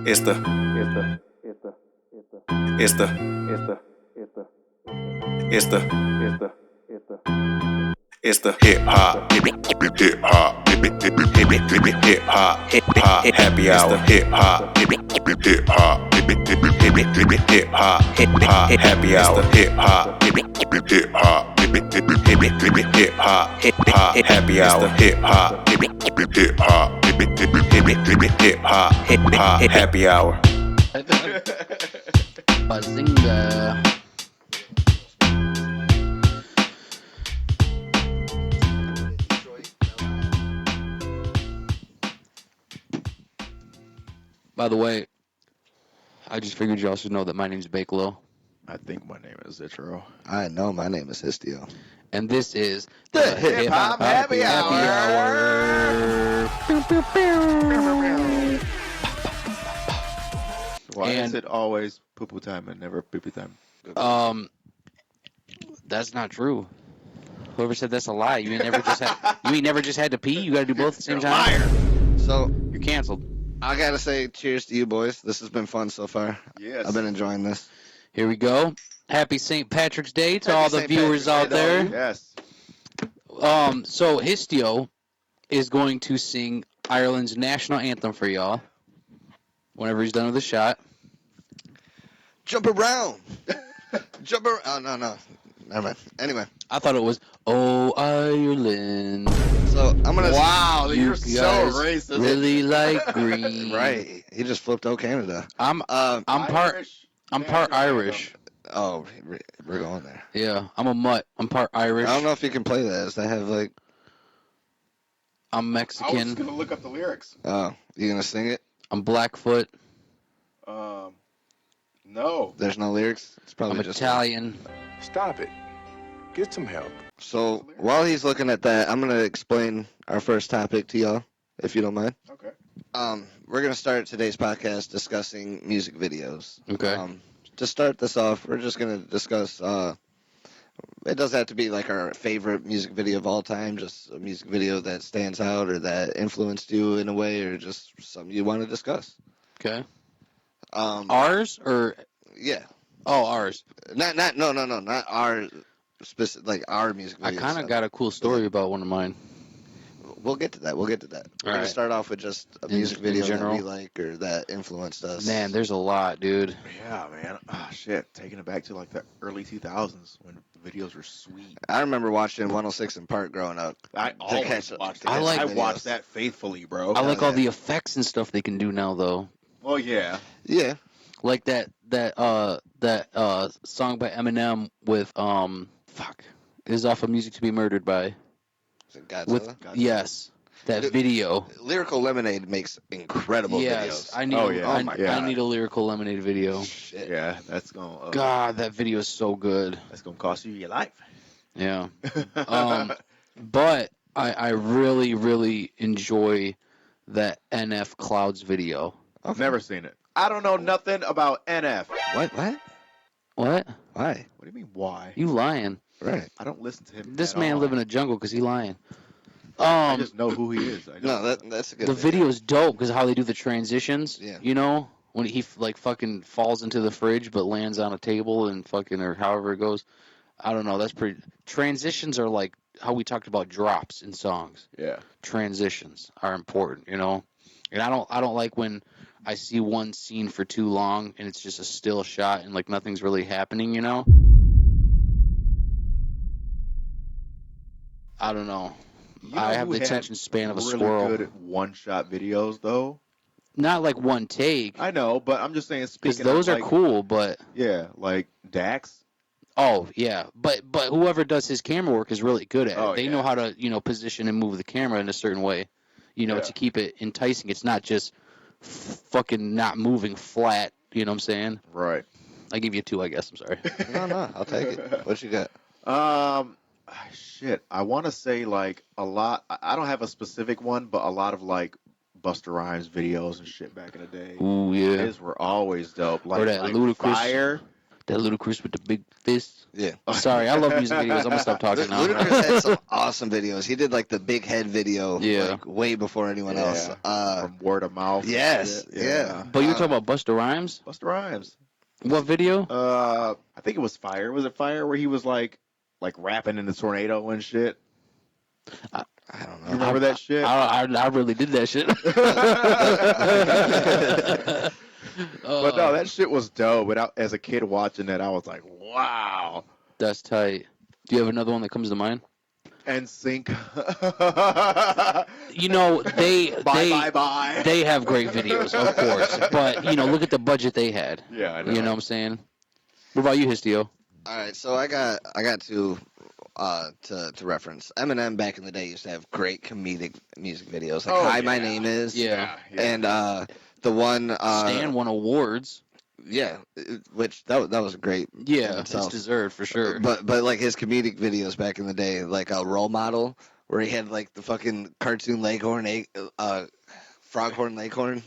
It's the hip hop happy hour. Hip hop happy hour. Hip hop happy hour. Hip hop happy hour. Bazinga. By the way, I just figured you also know that my name's Bakelo. I think my name is Zitro. I know my name is Histio. And this is The Hip-Hop Happy Hour. Why is it always poo-poo time and never pee-pee time? That's not true. Whoever said that's a lie. You ain't never just had to pee. You got to do both at the same time. Liar. So You're canceled. I gotta say, cheers to you boys. This has been fun so far. Yes. I've been enjoying this. Here we go. Happy St. Patrick's Day to Happy all the St. viewers Patrick's out Day to there. Yes. So Histio is going to sing Ireland's national anthem for y'all. Whenever he's done with the shot. Jump around. Jump around. Oh, no. Never mind. Anyway. I thought it was, oh, Ireland. So I'm gonna. Wow, You you're so guys racist. really like green. Right. He just flipped "Oh Canada." I'm part Irish. Oh, we're going there. Yeah, I'm a mutt. I'm part Irish. I don't know if you can play that. Does that have like? I'm I was just Mexican. gonna look up the lyrics. Oh, you gonna sing it? I'm Blackfoot. No. There's no lyrics. It's probably I'm just Italian. Stop it. Get some help. So while he's looking at that, I'm gonna explain our first topic to y'all, if you don't mind. Okay. We're gonna start today's podcast discussing music videos. Okay. To start this off, we're just gonna discuss. It doesn't have to be like our favorite music video of all time, just a music video that stands out or that influenced you in a way, or just something you want to discuss. Okay. Ours? Ours or Yeah. oh, ours. Not our specific, like our music videos. I kind of got a cool story about one of mine. We'll get to that. We're gonna right. start off with just a In music video that general? we like or that influenced us. Man, there's a lot, dude. Yeah, man. Ah, shit. Taking it back to like the early 2000s when videos were sweet. I remember watching 106 in Park growing up. I always watched that. I I like watched that faithfully, bro. I like yeah. all the effects and stuff they can do now, though. Well, yeah. Yeah. Like that song by Eminem with fuck is off of Music to Be Murdered by Is it Godzilla? with yes that Dude, video. Lyrical Lemonade makes incredible Yes, videos. I need. Oh, yeah. I, Oh, my I God. need a Lyrical Lemonade video. Shit. Yeah, that's gonna. God, that video is so good. That's gonna cost you your life. Yeah. But I really, really enjoy that NF Clouds video. I've never seen it. I don't know nothing about NF. What? What? Why? What do you mean, why? You lying? Right. I don't listen to him. This at man all. live in a jungle because he lying. I just know who he is. That's a good The thing. video is dope because how they do the transitions. Yeah. You know, when he like fucking falls into the fridge but lands on a table and fucking or however it goes. I don't know. That's pretty. Transitions are like how we talked about drops in songs. Yeah. Transitions are important, you know. And I don't like when I see one scene for too long and it's just a still shot and like nothing's really happening, you know. I don't know. You know I have who the had attention span of a really squirrel. good at one-shot videos, though. Not like one take. I know, but I'm just saying. Because Speaking those of, are like, cool, but Yeah, like Dax. oh yeah, but whoever does his camera work is really good at it. Oh, They yeah. know how to position and move the camera in a certain way, Yeah. to keep it enticing. It's not just fucking not moving flat. You know what I'm saying? Right. I give you 2, I guess. I'm sorry. No, I'll take it. What you got? Shit. I want to say like a lot. I don't have a specific one, but a lot of like Busta Rhymes videos and shit back in the day. Ooh yeah. His were always dope. Like, that like Ludacris- Fire. That Ludacris with the big fist. Yeah. Sorry, I love music videos. I'm gonna stop talking now. Ludacris had some awesome videos. He did like the big head video, Yeah. like way before anyone else. From word of mouth. and Yes, shit. yeah. But you're talking about Busta Rhymes? Busta Rhymes. What video? I think it was Fire. Was it Fire where he was like rapping in the tornado and shit? I don't You know. remember that shit? I really did that shit. But no, that shit was dope. But as a kid watching that, I was like, wow. That's tight. Do you have another one that comes to mind? And sync. You know, Bye. they have great videos, of course. But, you know, look at the budget they had. Yeah, I know. You know what I'm saying? What about you, Histio? All right, so I got to reference Eminem back in the day used to have great comedic music videos like Hi, My Name Is. Yeah. And the one Stan won awards. Yeah, which that was great. Yeah, in it's itself. deserved for sure. But like his comedic videos back in the day, like a Role Model, where he had like the fucking cartoon Leghorn, Froghorn Leghorn.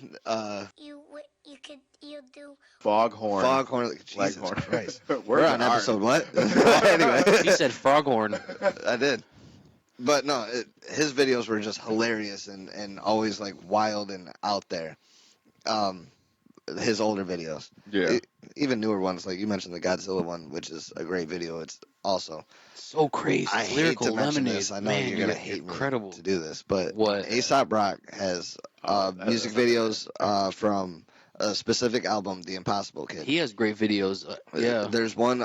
You do. Foghorn. Foghorn. Jesus Leghorn. Christ. Words We're on are hard. episode what? Anyway, He said Froghorn. I did. But no, his videos were just hilarious and always like wild and out there. His older videos. Yeah. Even newer ones, like you mentioned the Godzilla one, which is a great video. It's also So crazy. I hate Lyrical to mention Lemonade. this. I know Man, you're gonna hate incredible. me to do this, but What? Aesop Rock has music videos from a specific album, The Impossible Kid. He has great videos. Yeah. There's one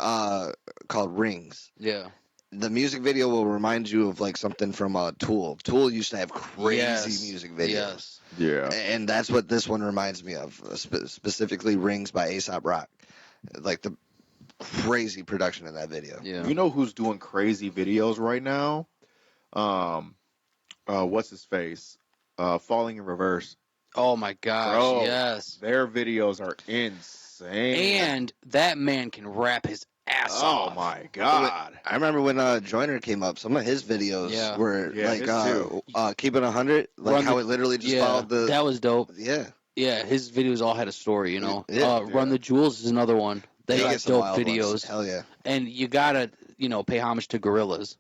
called Rings. Yeah. The music video will remind you of like something from Tool. Tool used to have crazy music videos. Yes. Yeah. And that's what this one reminds me of, specifically Rings by Aesop Rock. Like the crazy production in that video. Yeah. You know who's doing crazy videos right now? What's his face? Falling in Reverse. Oh my gosh. Bro, yes. Their videos are insane. And that man can rap his ass off. Oh my god. I remember when Joyner came up, some of his videos Yeah. were Yeah, like his too. Keep It 100, like Run how the- it literally just Yeah. followed the That was dope. yeah. Yeah, his videos all had a story, you know. Yeah. Run the Jewels is another one. They He got gets some dope wild ones. videos. Hell yeah. And you gotta, you know, pay homage to Gorillas.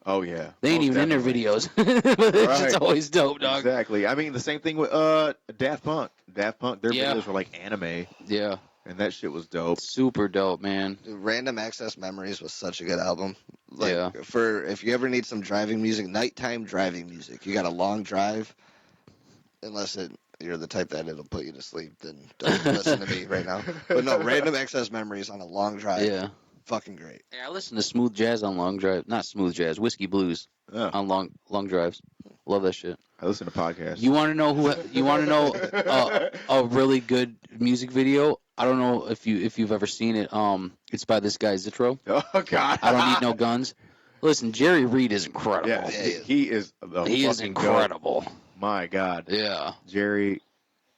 Oh yeah. They ain't Most even definitely. in their videos. But it's just Right. always dope, dog. Exactly. I mean, the same thing with Daft Punk. Daft Punk, their Yeah. videos were like anime, Yeah. and that shit was dope. Super dope, man. Dude, Random Access Memories was such a good album. Like, Yeah. for if you ever need some driving music, nighttime driving music. You got a long drive, unless you're the type that it'll put you to sleep, then don't listen to me right now. But no, Random Access Memories on a long drive, Yeah. fucking great. Yeah, I listen to smooth jazz on long drive. Not smooth jazz, whiskey blues Yeah. on long drives. Love that shit. I listen to podcasts. You want to know who? You want to know a really good music video? I don't know if you've ever seen it. It's by this guy Zitro. Oh god. I don't need no guns. Listen, Jerry Reed is incredible. Yeah, he is the he is fucking incredible. goat. My god. Yeah, Jerry,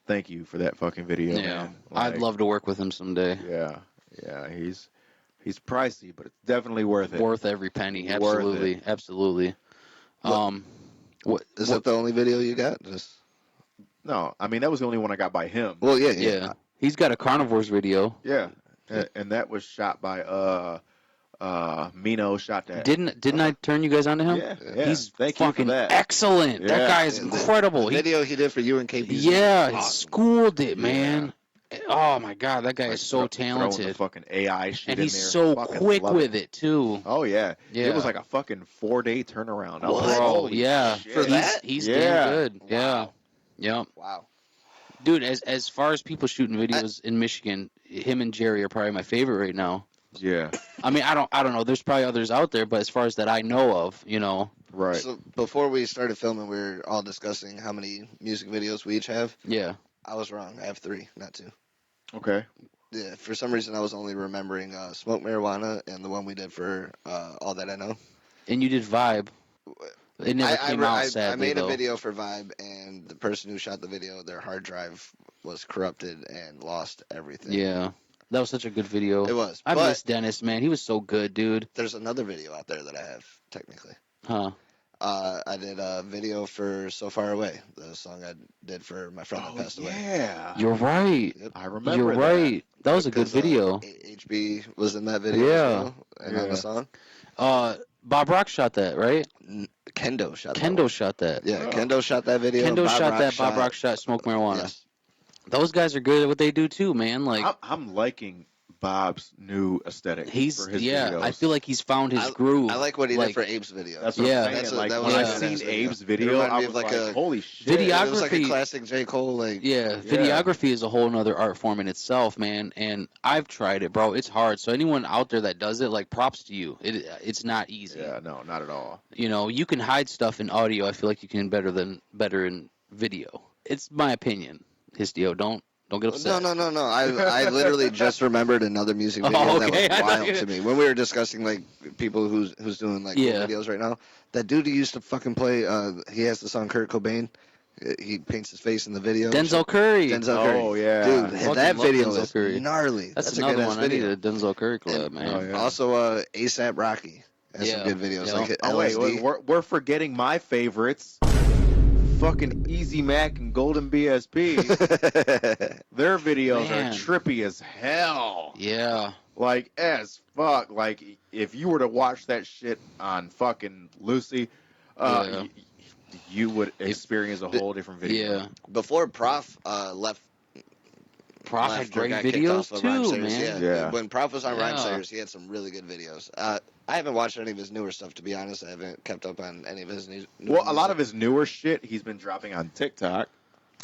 thank you for that fucking video, yeah. man. I'd Like, love to work with him someday. Yeah, he's pricey, but it's definitely worth it. Worth every penny. Worth Absolutely, it. absolutely. What Is that the only video you got? Just No, I mean that was the only one I got by him. well, yeah. Yeah, he's got a carnivores video. Yeah, and that was shot by Mino shot that. Didn't I turn you guys onto him? Yeah. He's Thank you for fucking that. excellent. That Yeah. guy is And the incredible. He- video he did for you and KP. yeah, he awesome. schooled it, man. Oh my god, that guy Like, is so throwing the talented, fucking AI shit and in he's there. so Fucking quick love with it too. Oh yeah. Yeah. It was like a fucking 4-day turnaround. I was Bro, like, holy yeah, shit. For that? he's Yeah. damn good. Yeah, Wow. yeah, Wow. dude. As far as people shooting videos in Michigan, him and Jerry are probably my favorite right now. Yeah. I mean, I don't know. There's probably others out there, but as far as that I know of, you know, Right. So before we started filming, we were all discussing how many music videos we each have. yeah, I was wrong. I have 3, not 2. Okay. Yeah, for some reason I was only remembering Smoke Marijuana and the one we did for All That I Know. and you did Vibe. It never came out. I Sadly, made though. a video for Vibe, and the person who shot the video, their hard drive was corrupted and lost everything. Yeah, that was such a good video. It was. I but miss Dennis, man. He was so good, dude. there's another video out there that I have, technically. Huh? I did a video for "So Far Away," the song I did for my friend that passed away. Yeah. You're right. Yep. I remember You're that. right. That was a good 'Cause, video. HB was in that video as well, and on the song. Bob Rock shot that, right? Kendo shot that Kendo one. shot that. Yeah, Oh. Kendo shot that video. Kendo Bob shot Rock that. Bob Rock shot Smoke Marijuana. Yes. Those guys are good at what they do too, man. Like I'm liking Bob's new aesthetic for his videos. I feel like he's found his groove. I like what he Like, did for Abe's video. That's what Yeah. I'm saying. Like, that when was I a seen badass video. Abe's It video, reminded I me was of like like, a holy shit. Video- It was like a Videography- classic J. Cole. Like, Yeah, videography is a whole nother art form in itself, man. And I've tried it, bro. It's hard. So anyone out there that does it, like, props to you. It's not easy. Yeah, no, not at all. You know, you can hide stuff in audio. I feel like you can better in video. It's my opinion. Histio, don't get upset. No. I literally just remembered another music video Oh, okay. that I was thought wild you- to me. When we were discussing like people who's doing like cool Yeah. videos right now, that dude who used to fucking play. He has the song Kurt Cobain. He paints his face in the video. Denzel Curry. Denzel Curry. Oh, yeah. Dude, Fucking that love video Denzel is Curry. gnarly. That's a another good-ass one. I need video. a Denzel Curry collab, And- man. Oh, yeah. Also, ASAP Rocky has some Yeah. good videos. Yeah. Like Oh, wait, LSD. we're forgetting my favorites. Fucking Easy Mac and Golden BSP. Their videos Man. are trippy as hell. Yeah. Like, as fuck. Like, if you were to watch that shit on fucking Lucy, Yeah. you would experience a whole different video. Yeah. Before Prof left. Prof had after great got kicked videos off of Rhyme too, Sayers, man. Yeah. When Prof was on Rhyme Yeah. Sayers, he had some really good videos. I haven't watched any of his newer stuff, to be honest. I haven't kept up on any of his newer Well, a lot music. of his newer shit he's been dropping on TikTok,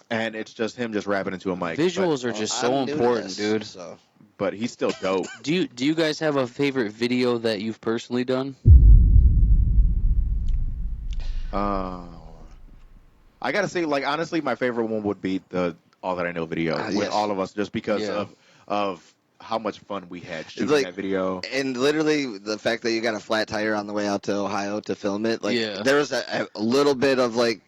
and it's just him just rapping into a mic. Visuals are just so I'm new to important, this, dude. So But he's still dope. Do you guys have a favorite video that you've personally done? I gotta say, like, honestly, my favorite one would be the All That I Know video with Yes. all of us, just because Yeah. of how much fun we had shooting Like- that video. and literally the fact that you got a flat tire on the way out to Ohio to film it, like Yeah. there was a little bit of like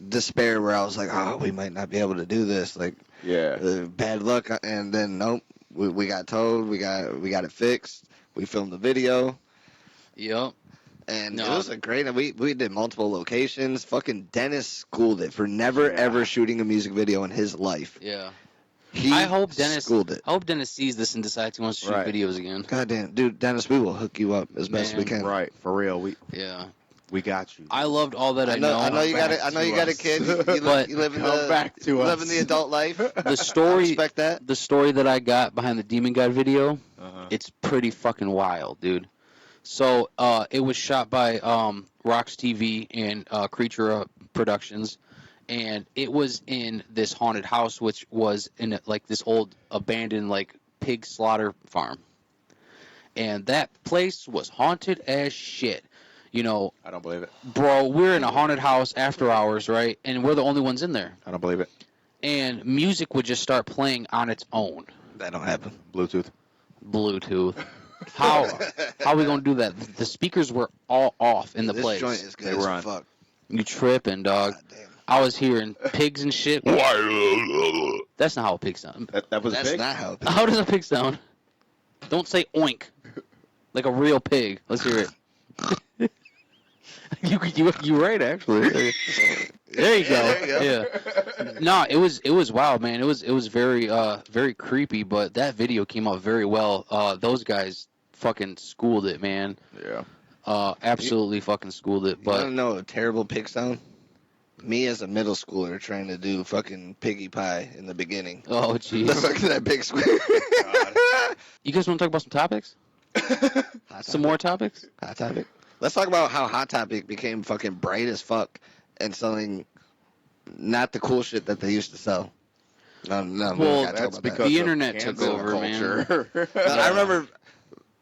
despair where I was like, oh, we might not be able to do this, like Yeah. bad luck, and then nope, we got towed, we got it fixed, we filmed the video. Yep. And No. it was a great. We did multiple locations. Fucking Dennis schooled it for never Yeah. ever shooting a music video in his life. Yeah. He I hope Dennis schooled it. I hope Dennis sees this and decides he wants to shoot Right. videos again. God damn, dude, Dennis, we will hook you up as best we Man, can. Right, for real. Yeah. We got you. I loved all that I know. I know you got it. I know you got a kid. You But- live in Come the back to live in us. the adult life. The I story respect that. the story that I got behind the Demon God video, Uh-huh. it's pretty fucking wild, dude. So it was shot by Rocks TV and Creature Productions, and it was in this haunted house, which was in like this old abandoned like pig slaughter farm, and that place was haunted as shit. You know, I don't believe it. bro, we're in a haunted house after hours, right? And we're the only ones in there, I don't believe it. and music would just start playing on its own. That don't happen. Bluetooth. Bluetooth. How are we gonna do that? The speakers were all off in the This place. joint is good They as were on. fuck. You tripping, dog? God damn. I was hearing pigs and shit. That's not how a pig sounds. That was That's big. not how. How does a pig sound? Don't say oink, like a real pig. Let's hear it. you right actually. There you go. There you go. Yeah. No, it was wild, man. It was very creepy, but that video came out very well. Those guys fucking schooled it, man. Yeah. Absolutely fucking schooled it. You want to But know a terrible pig sound? Me as a middle schooler trying to do fucking piggy pie in the beginning. oh The jeez, fucking that big square. you guys want to talk about some topics? Some more topics? Hot Topic. Let's talk about how Hot Topic became fucking bright as fuck and selling not the cool shit that they used to sell. No, we Well, don't gotta talk That's about because The of internet took cancel over, man. culture. I remember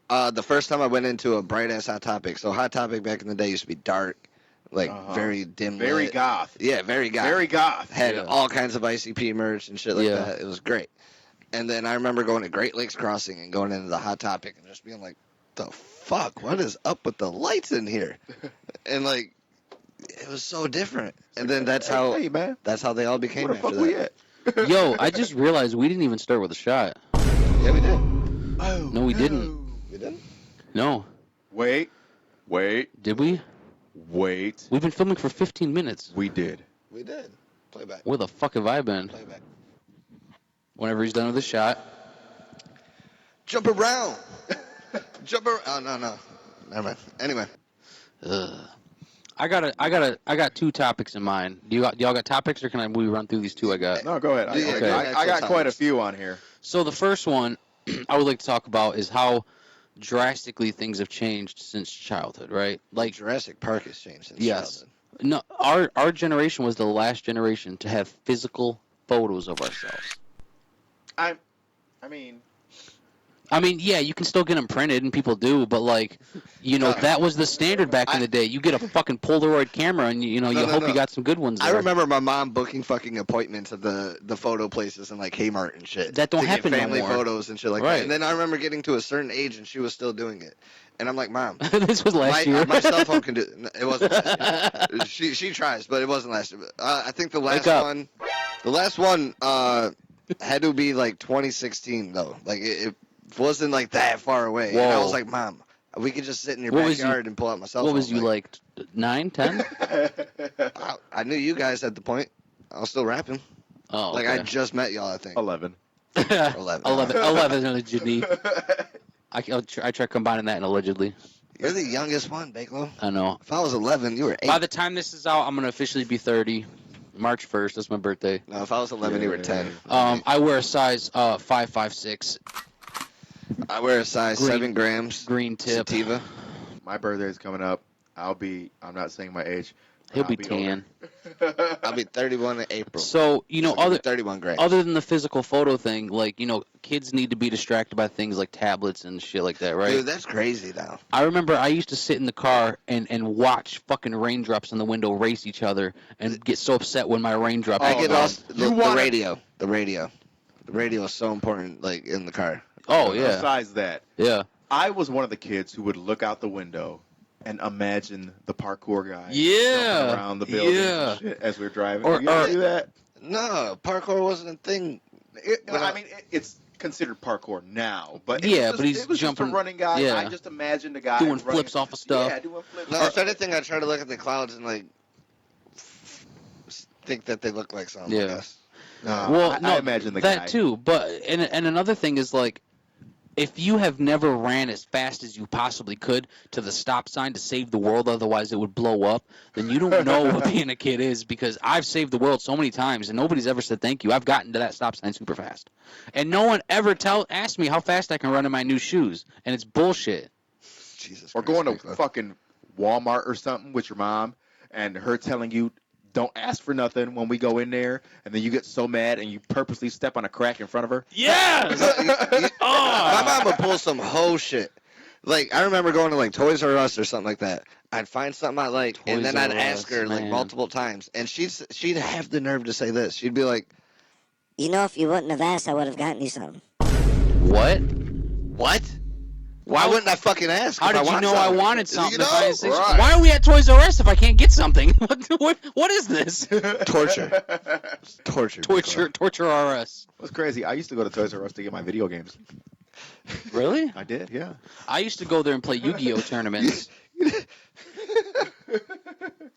the first time I went into a bright ass Hot Topic. So Hot Topic back in the day used to be dark, like very dim. Very lit. goth. Yeah, very goth. Very goth. Had Yeah. all kinds of ICP merch and shit like Yeah. that. It was great. And then I remember going to Great Lakes Crossing and going into the Hot Topic and just being like, the fuck? What is up with the lights in here? And like, it was so different. And then that's how Hey, man. that's how they all became Where the after fuck we that. at? Yo, I just realized we didn't even start with a shot. Yeah, we did. Oh, No, we didn't. We did. No, Wait. did we? Wait. We've been filming for 15 minutes. We did. We did. Playback. Where the fuck have I been? Playback. Whenever he's done with the shot. Jump around. Jump around. Oh, no. Never mind. Anyway. Ugh. I got two topics in mind. Y'all got topics, or can we run through these two I got? No, go ahead. Okay. I got quite a few on here. So the first one I would like to talk about is how drastically things have changed since childhood, right? Like Jurassic Park has changed since yes. childhood. No, our generation was the last generation to have physical photos of ourselves. I mean, Yeah, you can still get them printed, and people do, but like, that was the standard back in the day. You get a fucking Polaroid camera, and you hope you got some good ones there. I remember my mom booking fucking appointments at the photo places in like Kmart and shit. That don't to happen get no family more. photos and shit like Right. that. And then I remember getting to a certain age and she was still doing it. And I'm like, Mom, This was last year. my cell phone can do it. It wasn't last year. She tries, but it wasn't last year. I think the last one had to be like 2016 though. Like it wasn't like that far away. Whoa. And I was like, Mom, we could just sit in your backyard and pull out my cell phone. What was you like 9, 10? I knew you guys at the point. I was still rapping. Oh, Like okay. I just met y'all, I think. 11. 11 allegedly. I try combining that and allegedly. You're the youngest one, Bakelo. I know. If I was 11, you were 8. By the time this is out, I'm gonna officially be 30. March 1st. That's my birthday. No, if I was 11, you were 10. I wear a size 5.56. I wear a size Green- 7 grams. green tip. Sativa. My birthday is coming up. I'm not saying my age. He'll I'll be older. tan. I'll be 31 in April. So I'll be 31 grams. other than the physical photo thing, like kids need to be distracted by things like tablets and shit like that, right? Dude, that's crazy now. I remember I used to sit in the car and watch fucking raindrops in the window race each other and get so upset when my raindrop. I get no. lost. The radio. The radio. The radio is so important, like, in the car. Oh yeah, Besides that, yeah. I was one of the kids who would look out the window and imagine the parkour guy Yeah. jumping around the building Yeah. and shit as we were driving. Or- you ever or- do that? No, parkour wasn't a thing. It's considered parkour now, but Yeah, it but he's was jumping- just a running guy. yeah. I just imagined a guy Doing running- flips off of stuff. Yeah, doing flips. No, if anything, I try to look at the clouds and, like, think that they look like something, I Yeah. guess. Well, I imagine the that guy. too. But and another thing is like, if you have never ran as fast as you possibly could to the stop sign to save the world, otherwise it would blow up, then you don't know what being a kid is. Because I've saved the world so many times and nobody's ever said thank you. I've gotten to that stop sign super fast, and no one ever asked me how fast I can run in my new shoes, and it's bullshit. Jesus Or Christ, going to Bakelo. fucking Walmart or something with your mom and her telling you, don't ask for nothing when we go in there, and then you get so mad and you purposely step on a crack in front of her. Yes. My mom would pull some hoe shit. Like, I remember going to, like, Toys R Us or something like that. I'd find something I like, and Toys then I'd R ask her, Us, like, man. multiple times. And she'd have the nerve to say this. She'd be like, If you wouldn't have asked, I would have gotten you something. What? what? Why wouldn't I fucking ask? How if I did you want know I something? wanted something? You if I know? didn't say Right. Why are we at Toys R Us if I can't get something? What is this? Torture. Torture. Torture RS. It was crazy. I used to go to Toys R Us to get my video games. Really? I did, yeah. I used to go there and play Yu-Gi-Oh tournaments.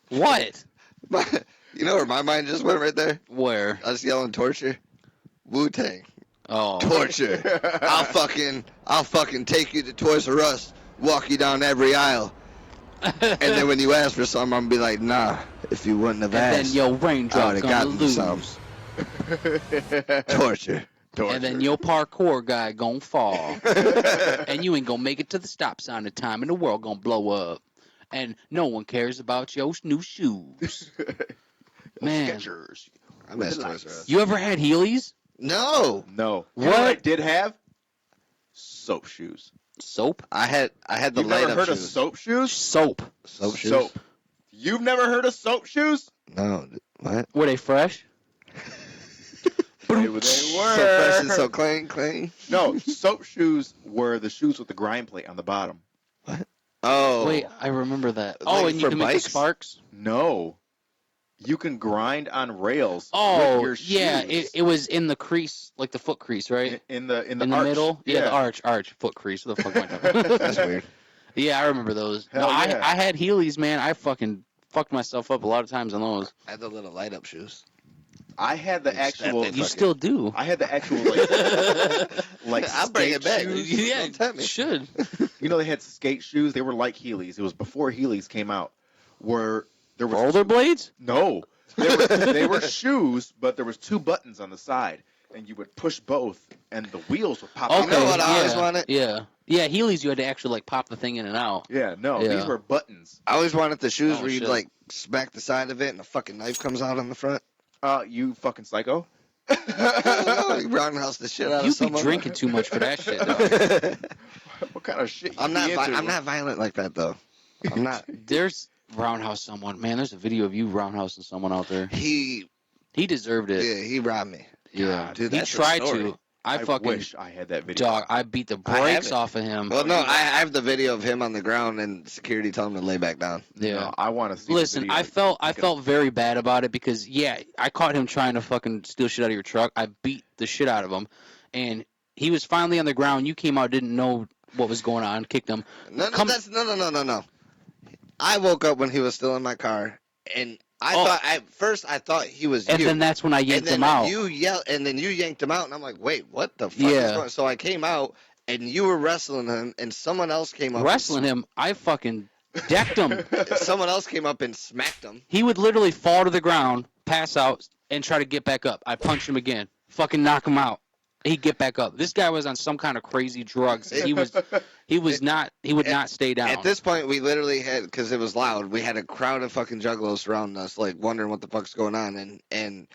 What? You know where my mind just went right there? Where? I was yelling torture. Wu-Tang. Oh. Torture. I'll fucking take you to Toys R Us, walk you down every aisle, and then when you ask for something, I'm gonna be like, nah, if you wouldn't have And then asked, your I raindrop would've gonna gotten lose. some. Torture. And then your parkour guy gonna fall. And you ain't gonna make it to the stop sign in time, and the world gonna blow up. And no one cares about your new shoes. Man. Skechers. I miss Toys R Us. You ever had Heelys? No, No. You What? know I did have? Soap shoes. Soap? I had the You've light never up heard shoes. of soap shoes? Soap. Soap shoes? Soap. You've never heard of soap shoes? No, what? Were they fresh? They were. So fresh and so clean. No, soap shoes were the shoes with the grind plate on the bottom. Oh, Wait, I remember that. Like Oh, and you for can make the bikes? sparks? No. You can grind on rails Oh, with your shoes. yeah, it was in the crease, like the foot crease, right? in the In the arch. middle? Yeah, the arch, foot crease. What the fuck am I talking about? that's weird. Yeah, I remember those. Hell No, yeah. I had Heelys, man. I fucking fucked myself up a lot of times on those. I had the little light up shoes. I had the It's that actual. thing You fucking- still do. I had the actual like I'll bring it back. skate shoes. Yeah, Don't tempt me. should. You know they had skate shoes. They were like Heelys. It was before Heelys came out. Where there was Rollerblades? no, they were shoes, but there was 2 buttons on the side, and you would push both, and the wheels would pop. Okay, out. know what I yeah, always wanted? Yeah. Yeah, Heelys, you had to actually like pop the thing in and out. Yeah, no, Yeah. these were buttons. I always wanted the shoes Oh, where you shit. like smack the side of it and a fucking knife comes out on the front. You fucking psycho. You roundhouse the shit out You of be someone. drinking too much for that shit, dog. What kind of shit? You I'm not. be into? I'm not violent like that though. I'm not. There's roundhouse someone. Man, there's a video of you roundhousing someone out there. He. He deserved it. Yeah. He robbed me. Yeah. Dude, He that's a tried story. to. I I fucking wish I had that video. dog. I beat the I have brakes it. off of him. Well, no, I have the video of him on the ground and security telling him to lay back down. Yeah. No, I want to see. Listen, the I video. felt very bad about it because yeah, I caught him trying to fucking steal shit out of your truck. I beat the shit out of him, and he was finally on the ground. You came out, didn't know what was going on, kicked him. No, Come- no. I woke up when he was still in my car, and I Oh. thought at first I thought he was And you. then that's when I and yanked then him out. you yelled, and then you yanked him out, and I'm like, wait, what the fuck Yeah. is going? So I came out, and you were wrestling him, and someone else came up. Wrestling him, I fucking decked him. Someone else came up and smacked him. He would literally fall to the ground, pass out, and try to get back up. I punch him again, fucking knock him out. He'd get back up. This guy was on some kind of crazy drugs. He would not stay down. At this point, we literally had, because it was loud, we had a crowd of fucking juggalos surrounding us, like wondering what the fuck's going on, and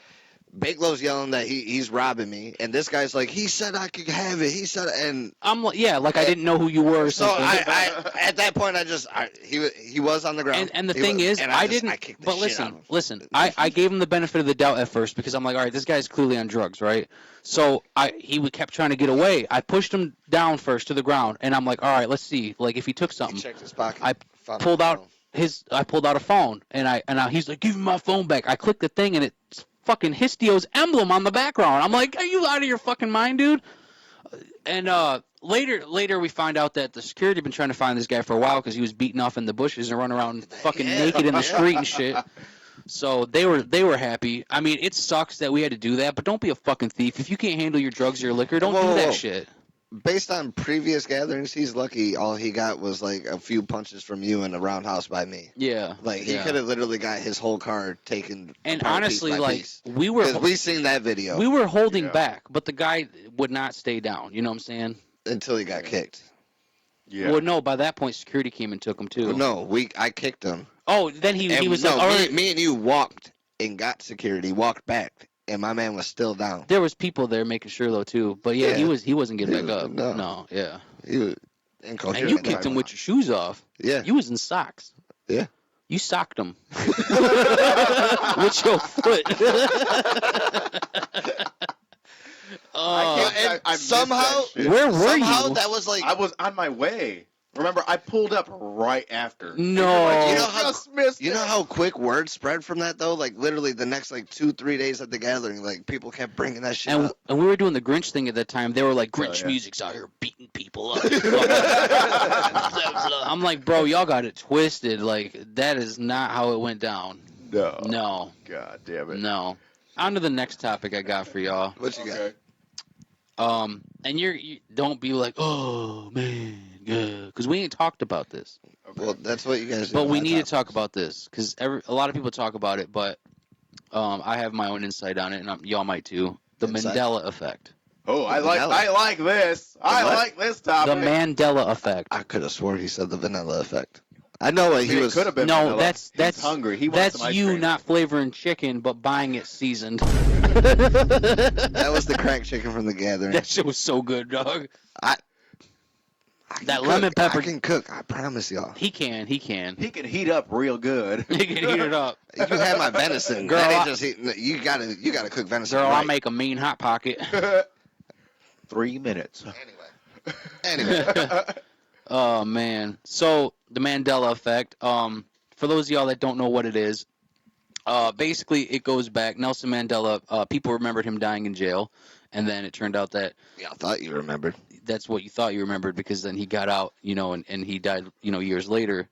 Big Low's yelling that he's robbing me, and this guy's like, he said I could have it. He said, and I'm like, yeah, like I didn't know who you were or so something. I at that point he was on the ground. And the He thing was- is, and I just- didn't. I kicked the But shit out of listen, him. I gave him the benefit of the doubt at first because I'm like, all right, this guy's clearly on drugs, right? So kept trying to get away. I pushed him down first to the ground, and I'm like, all right, let's see, like if he took He something. checked his pocket. I found pulled his out phone. I pulled out a phone, and he's like, give me my phone back. I clicked the thing, and it's fucking Histio's emblem on the background. I'm like, are you out of your fucking mind, dude? And later we find out that the security had been trying to find this guy for a while because he was beaten off in the bushes and running around fucking Yeah. naked in the street and shit. So they were happy. I mean, it sucks that we had to do that, but don't be a fucking thief. If you can't handle your drugs or your liquor, don't Whoa, do that whoa. shit. Based on previous gatherings, he's lucky. All he got was like a few punches from you and a roundhouse by me. Yeah. Like he yeah. could have literally got his whole car taken. And apart honestly, piece by like piece. we were 'Cause we seen that video we were holding Yeah. back, but the guy would not stay down. You know what I'm saying? until he got kicked. Yeah. Well, no. By that point, security came and took him too. No, I kicked him. Oh, then he And was no, like, all me, right. me and you walked and got security, walked back, and my man was still down. There was people there making sure though too. But yeah, Yeah. he wasn't getting He back was- up. no. No, yeah. He was incoherent. And you at kicked that him with point. your shoes off. Yeah. You was in socks. Yeah. You socked him with your foot. I missed that somehow- shit. Where were Somehow you? that was like I was on my way. Remember, I pulled up right after. No. You know how- Just missed You know it. how quick word spread from that though? Like literally the next like 2-3 days at the gathering, like people kept bringing that shit And, up. and we were doing the Grinch thing at that time. They were like, Grinch yeah. music's out here beating people up. I'm like, bro, y'all got it twisted. Like, that is not how it went down. No. No, God damn it. no. On to the next topic I got for y'all. What you got? Okay. And you don't be like, oh man, yeah, because we ain't talked about this. Okay. Well, that's what you guys do. But we on need to top. talk about this because a lot of people talk about it, but I have my own insight on it, and y'all might too. The Insight? Mandela Effect. Oh, I Vanilla. like this. I what? like this The topic. Mandela Effect. I could have swore he said the vanilla effect. I know what he It was. could have been. No, vanilla. that's He's hungry. He wants some that's ice you cream. not flavoring chicken, but buying it seasoned. That was the crack chicken from the gathering. That shit was so good, dog. I can that cook. lemon pepper- I can cook. I promise y'all. He can. He can heat up real good. He can heat it up. You had my venison. Girl, That ain't I- just eating. You gotta cook venison. Girl, right. I make a mean hot pocket. 3 minutes. Anyway. Oh man. So the Mandela Effect. For those of y'all that don't know what it is, Basically, it goes back. Nelson Mandela. People remembered him dying in jail, and then it turned out that Yeah, I thought you remembered. that's what you thought you remembered because then he got out, and he died, years later.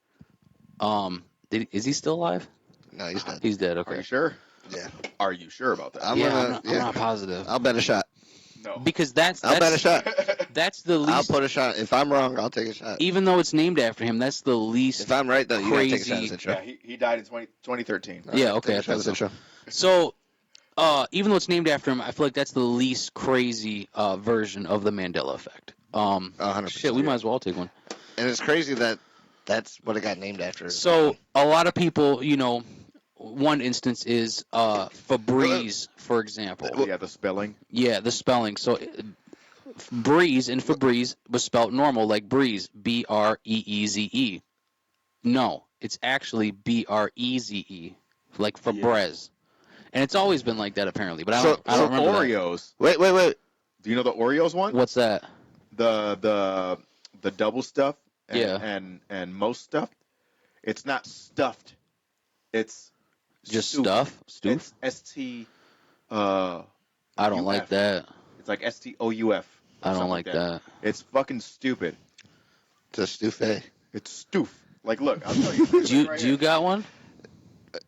Is he still alive? No, he's dead. He's dead. Are Okay. you sure? Yeah. Are you sure about that? I'm not positive I'll bet a shot. No. because that's I'll bet a shot. that's the I'll least. put a shot. If I'm wrong, I'll take a shot. Even though it's named after him, that's the least. If I'm right, though, you gotta take a shot crazy- at Zitro. Yeah, he died in 2013. Yeah, okay, Take a I shot thought at so. Zitro. So, even though it's named after him, I feel like that's the least crazy version of the Mandela Effect. 100%. Shit, we might as well take one. And it's crazy that that's what it got named after. So, a lot of people, one instance is Febreze, for example. Yeah, the spelling. Yeah, the spelling. So, breeze in Febreze was spelled normal, like breeze, Breeze. No, it's actually Breze, like Febreze. And it's always been like that, apparently. But I don't remember that. Oreos. Wait. Do you know the Oreos one? What's that? The double stuff and, Yeah. and most stuff. It's not stuffed. It's Just stoof. stuff? Stoof? It's ST. I don't like UF. that. It's like STOUF. I don't like that. It's fucking stupid. It's a stouffet. It's stoof. Like, look, I'll tell you. Do you got one?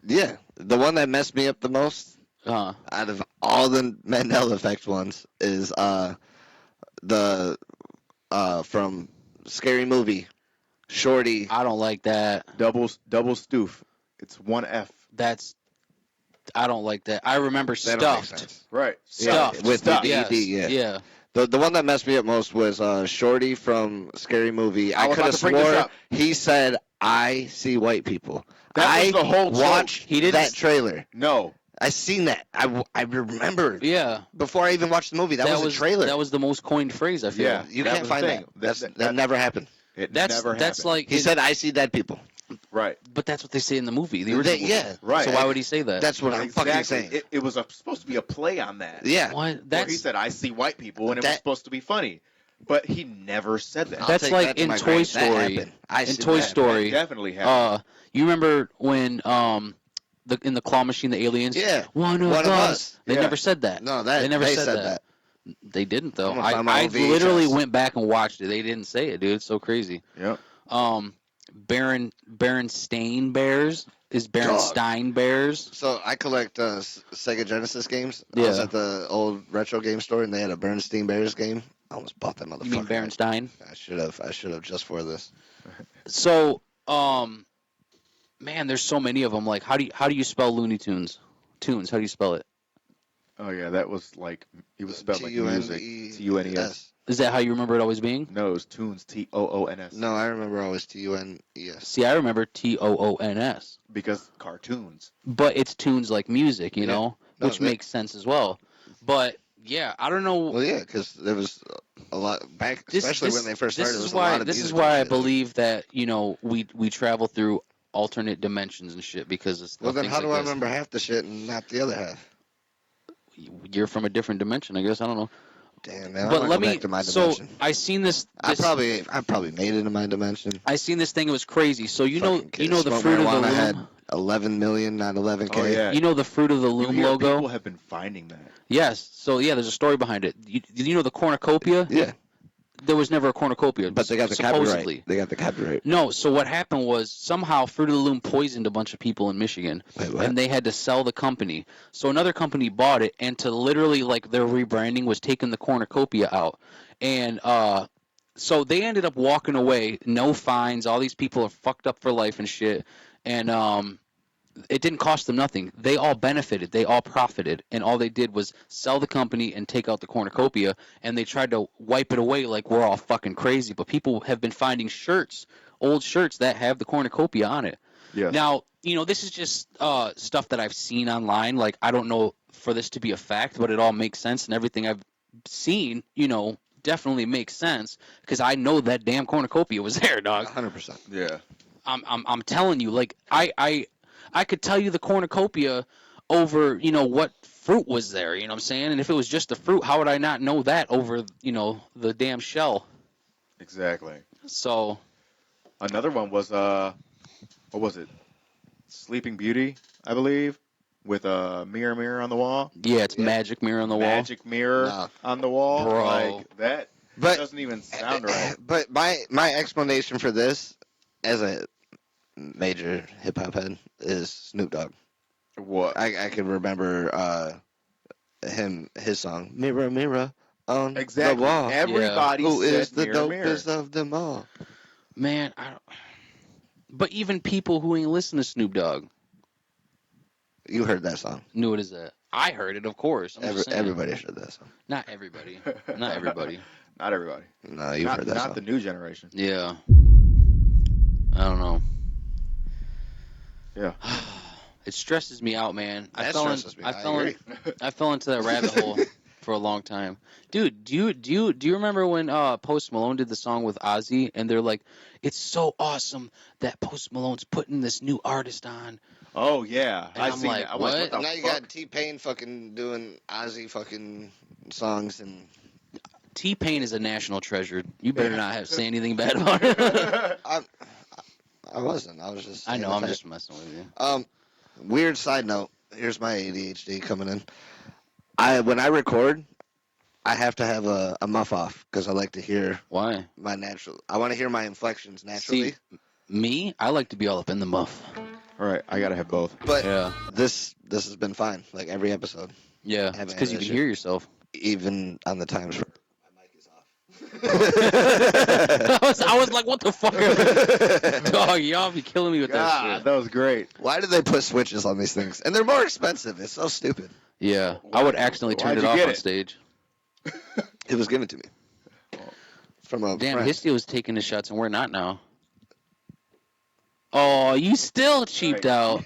Yeah. The one that messed me up the most Uh, out of all the Mandela Effect ones is the from Scary Movie, Shorty. I don't like that. double stoof. It's one F. I don't like that. I remember That don't make stuffed. sense. Right. Stuffed. With the Stuffed. Yes. ED, Yeah. The one that messed me up most was Shorty from Scary Movie. I was could about have to bring this swore up. he said, "I see white people." That was the whole joke. watched He didn't that s- trailer. No. I seen that. I remember Yeah. before I even watched the movie. That was a trailer. That was the most coined phrase, I feel. Yeah. You that can't was the find thing. that. That never happened. It That's never happened. like He said, "I see dead people." Right. but that's what they say in the movie. The original movie. Yeah, Right. So why would he say that? that's what I'm fucking saying. It was supposed to be a play on that. Yeah, what? Where That's he said, "I see white people," and it was That- supposed to be funny, but he never said that. I'll That's take like that to in my Toy grave. That Story. happened. I in see Toy that. Story. Definitely happened. You remember when in the claw machine, the aliens? Yeah, One of one of us. us. They Yeah. never said that. No, that They never said said that. They didn't though. I'm gonna find my I old VHS. literally went back and watched it. They didn't say it, dude. It's so crazy. Yep. Berenstain Bears is Berenstein Bears. So I collect Sega Genesis games. I was Yeah. at the old retro game store and they had a Bernstein Bears game. I almost bought that motherfucker. You mean Berenstein? I should have just for this. So, man, there's so many of them. Like, how do you spell Looney Tunes? Tunes. How do you spell it? Oh yeah, that was like he was spelled like music. Tunes. Is that how you remember it always being? No, it was tunes. Toons. No, I remember always Tunes. See, I remember Toons, Because cartoons. but it's tunes like music, you Yeah. know, No, which that- makes sense as well. But yeah, I don't know. Well, yeah, because there was a lot back, This- especially this- when they first this started. is There was a lot of this is music why and I shit. believe that we travel through alternate dimensions and shit because it's Well, then things how do like I this. remember half the shit and not the other half? You're from a different dimension, I guess. I don't know. Damn, man. But I'm let go me. back to my So dimension. I seen this. I probably made it in my dimension. I seen this thing. It was crazy. So you know Fucking the smoke fruit of the marijuana loom. had 11 million, not 11K. Oh yeah. You know the fruit of the You loom hear logo. People have been finding that. Yes. So yeah, there's a story behind it. You know the cornucopia? Yeah, There was never a cornucopia. but they got the supposedly. copyright. They got the copyright. No. So what happened was somehow Fruit of the Loom poisoned a bunch of people in Michigan, Wait, what? and they had to sell the company. So another company bought it, and to literally like their rebranding was taking the cornucopia out, and so they ended up walking away, no fines. All these people are fucked up for life and shit, and it didn't cost them nothing. They all benefited. They all profited. And all they did was sell the company and take out the cornucopia. And they tried to wipe it away like we're all fucking crazy. But people have been finding shirts, old shirts that have the cornucopia on it. Yes. Now, this is just stuff that I've seen online. Like, I don't know for this to be a fact, but it all makes sense. And everything I've seen, definitely makes sense. Because I know that damn cornucopia was there, dog. 100%. Yeah. I'm telling you, like I could tell you the cornucopia over, what fruit was there, you know what I'm saying? And if it was just the fruit, how would I not know that over, the damn shell? Exactly. So Another one was what was it? Sleeping Beauty, I believe. with a mirror, mirror on the wall. Yeah, it's Yeah. Magic Mirror on the Wall. Magic mirror No. on the wall. Bro. Like that But doesn't even sound right. But my explanation for this, as a major hip hop head, is Snoop Dogg. What? I can remember his song "Mirror Mirror on Exactly. the Wall." Everybody Who said is the mirror, mirror. dopest of them all? Man, I don't... But even people who ain't listen to Snoop Dogg You heard that song. knew it as that. I heard it, of course. I'm just saying. Everybody heard that song. Not everybody. Not everybody. Not everybody. No, you've heard that Not song. the new generation. Yeah. I don't know. Yeah. It stresses me out, man. That stresses me. I agree. I fell into that rabbit hole for a long time. Dude, do you remember when Post Malone did the song with Ozzy and they're like, it's so awesome that Post Malone's putting this new artist on. Oh yeah, And I I'm seen like, that. I'm what? like, what Now the you fuck? got T-Pain fucking doing Ozzy fucking songs and T-Pain is a national treasure. You better not say anything bad about it. I wasn't. I was just. I saying know, the I'm fact. just messing with you. Weird side note. Here's my ADHD coming in. When I record, I have to have a muff off because I like to hear Why? my natural. I want to hear my inflections naturally. See, me, I like to be all up in the muff. All right, I gotta have both. But Yeah. this has been fine. Like every episode, Yeah, Haven't it's because you had can that hear yourself. even on the times where my mic is I was like, what the fuck? Dog, y'all be killing me with that God, shit. that was great. Why did they put switches on these things? And they're more expensive. It's so stupid. Yeah, I would accidentally turn Why'd it you off get on it? stage. It was given to me from a Damn, friend. Histio was taking the shots and we're not now. Oh, you still cheaped out.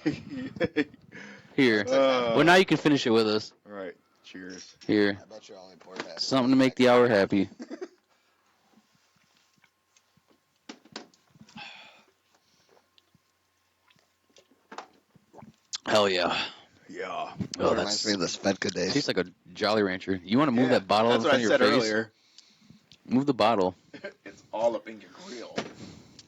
Here. Well, now you can finish it with us. All right. Cheers. Here. I bet you only poured half. Something to make the hour happy. Hell yeah. Yeah. Oh, It reminds me of the Svedka days. tastes like a Jolly Rancher. You want to move Yeah, that bottle That's in what front I of your said face? earlier. Move the bottle. It's all up in your grill.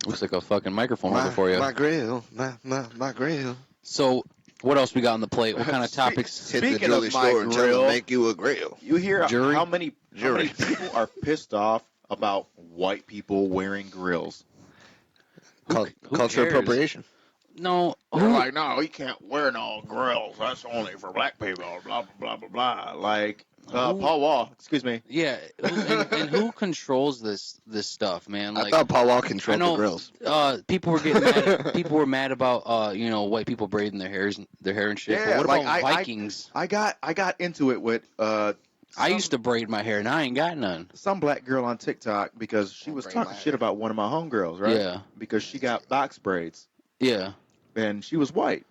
Looks like a fucking microphone over for you. My grill, my grill. So, what else we got on the plate? What kind of topics? Hit the Speaking jewelry of my store and tell them grill, make you a grill. You hear Jury? how many Jury. people are pissed off about white people wearing grills? Who Cultural cares? appropriation. No. They're Who? like, no, you can't wear no grills. That's only for black people. Blah blah blah blah blah. Like Who- Paul Wall. Excuse me. Yeah. And who controls this stuff, man? I Like, thought Paul Wall controlled I know- the grills. people were getting mad. People were mad about white people braiding their hair and shit. Yeah, but what like, about I- Vikings? I got into it with I used to braid my hair, and I ain't got none. some black girl on TikTok because she I'll was braid talking my shit hair. about one of my homegirls, right? Yeah. Because she got box braids Yeah. and she was white.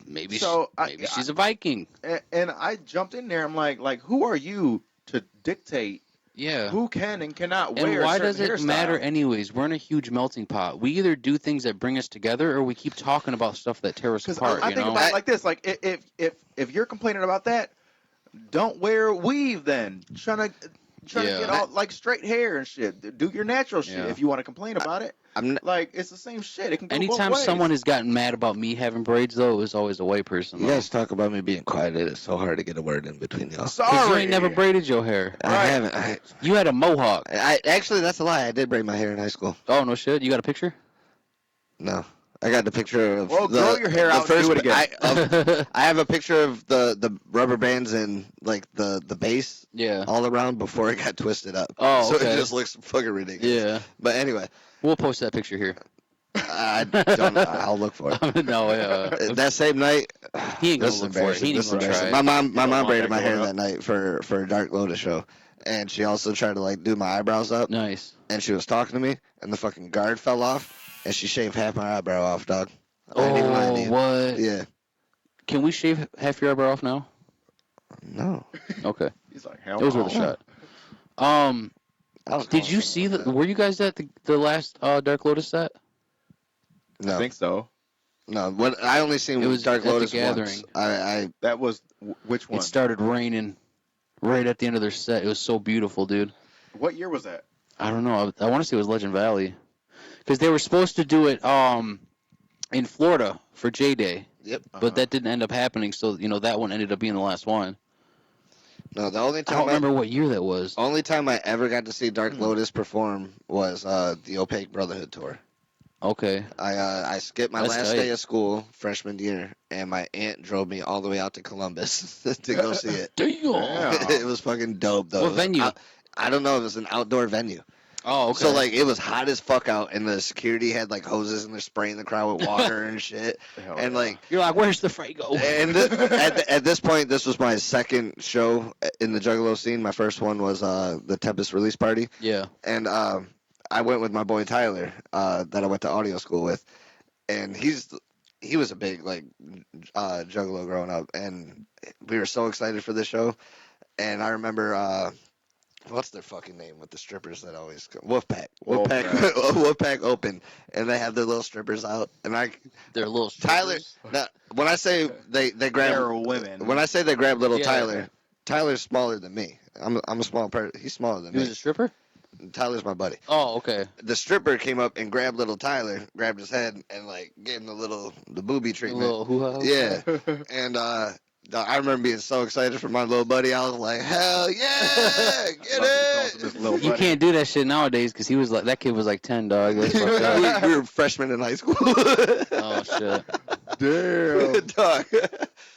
Maybe So, maybe she's a Viking. And I jumped in there. I'm like, who are you to dictate Yeah. who can and cannot And wear why certain does it hairstyles? matter anyways? We're in a huge melting pot. We either do things that bring us together, or we keep talking about stuff that tear us Because apart. I you think know? about it like this: like if you're complaining about that, don't wear weave. Then trying to Yeah. get all like straight hair and shit. Do your natural shit Yeah. if you want to complain about it. I'm n- Like it's the same shit. It can go both Anytime ways. someone has gotten mad about me having braids, though, it was always a white person. You though. guys talk about me being quiet. It is so hard to get a word in between y'all. Because Sorry, you ain't never braided your hair. I Right. haven't. You had a mohawk. I actually, that's a lie. I did braid my hair in high school. Oh, no shit. You got a picture? No, I got the picture of Well, the, grow your hair the out and first. do it again. I have a picture of the rubber bands and like the base Yeah. all around before it got twisted up. Oh, so okay. it just looks fucking ridiculous. Yeah. But anyway, We'll post that picture here. I don't. I'll look for it. No, yeah. That same night, He ain't gonna this is look for it. He ain't embarrassing. This is gonna embarrassing. try. My don't mom want braided that my hair going that night for a Dark Lotus show, and she also tried to like do my eyebrows up, Nice. and she was talking to me, and the fucking guard fell off, and she shaved half my eyebrow off, dog. I ain't even lying to Oh, you. what? Yeah. Can we shave half your eyebrow off now? No. Okay. He's like, hell It was no. worth a shot. I was Did you awesome see about the? Were you guys at the last Dark Lotus set? that. No. I think so. No. What I only seen It was Dark at the Lotus Gathering. once. I That was which one? It started raining right at the end of their set. It was so beautiful, dude. What year was that? I don't know. I want to say it was Legend Valley, because they were supposed to do it in Florida for J Day, Yep. but that didn't end up happening. So that one ended up being the last one. No, the only I time don't remember what year that was. only time I ever got to see Dark Lotus perform was the Opaque Brotherhood tour. Okay. I skipped my That's last tight. day of school, freshman year, and my aunt drove me all the way out to Columbus to go see it. Damn. It was fucking dope, though. What It was venue? I don't know. It was an outdoor venue. Oh, okay. So, like, it was hot as fuck out, and the security had, like, hoses, and they're spraying the crowd with water and shit. Hell And, yeah. like, you're like, where's the Frago? and at this point, this was my second show in the Juggalo scene. My first one was the Tempest release party. Yeah. And I went with my boy Tyler that I went to audio school with. And he was a big, like, Juggalo growing up. And we were so excited for this show. And I remember, what's their fucking name with the strippers that always come? Wolfpack. Wolfpack. Wolfpack open, and they have their little strippers out. And They're little Tyler. strippers. Now, when I say they grab, They're women. when I say they grab little Yeah. Tyler, Tyler's smaller than me. I'm a small person. He's smaller than He was me. a stripper? Tyler's my buddy. Oh, okay. The stripper came up and grabbed little Tyler, grabbed his head, and like gave him the booby A treatment. little hoo-ha. Yeah, and I remember being so excited for my little buddy. I was like, hell yeah, get it! You can't do that shit nowadays because he was like that kid was like 10, dog. That's fucked up. we were freshmen in high school. Oh shit. Damn. Dog.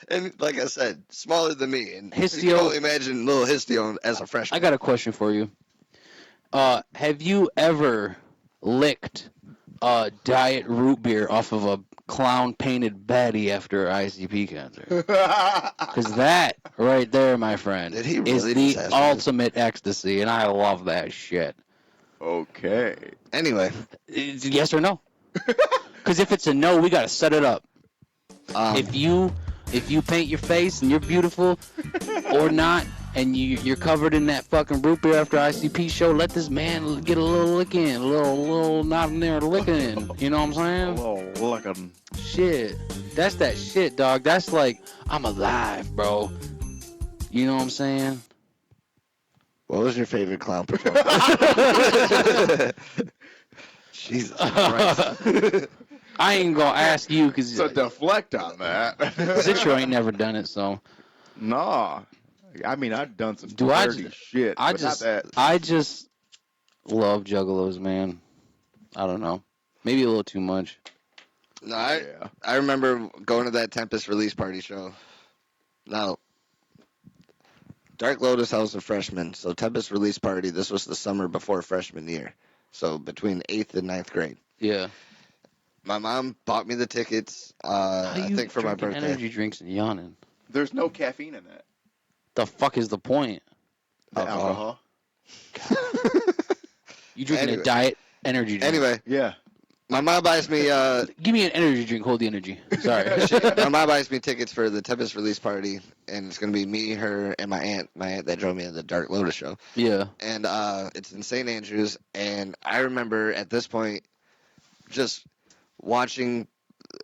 And like I said, smaller than me. And you Histio- can only imagine little Histio as a freshman. I got a question for you. Have you ever licked diet root beer off of a clown painted baddie after an ICP concert? Because that right there, my friend, Did he is really the just ask me? ultimate ecstasy, and I love that shit. Okay. Anyway, It's yes or no? Because if it's a no, we gotta set it up. If you paint your face and you're beautiful or not, and you're covered in that fucking root beer after ICP show, let this man get a little lick in, a little not in there licking. You know what I'm A saying? little looking. Shit, that's that shit, dog. That's like I'm alive, bro. You know what I'm saying? what was your favorite clown performance? Jesus Christ. I ain't gonna ask you because So deflect on that. Zitro ain't never done it, so Nah. I mean, I've done some Do I dirty just- shit, I but just not that. I just love juggalos, man. I don't know, maybe a little too much. No, Yeah. I remember going to that Tempest release party show. Now, Dark Lotus, I was a freshman, so Tempest release party, this was the summer before freshman year. So between 8th and 9th grade. Yeah. My mom bought me the tickets, I think for my drinking birthday. energy drinks and yawning. There's no caffeine in that. The fuck is the point? The Alcohol. You drinking Anyway. a diet energy drink? Anyway, Yeah. my mom buys me Give me an energy drink. Hold the energy. Sorry. my mom buys me tickets for the Tempest release party, and it's gonna be me, her, and my aunt that drove me to the Dark Lotus show. Yeah. And it's in St. Andrews. And I remember at this point just watching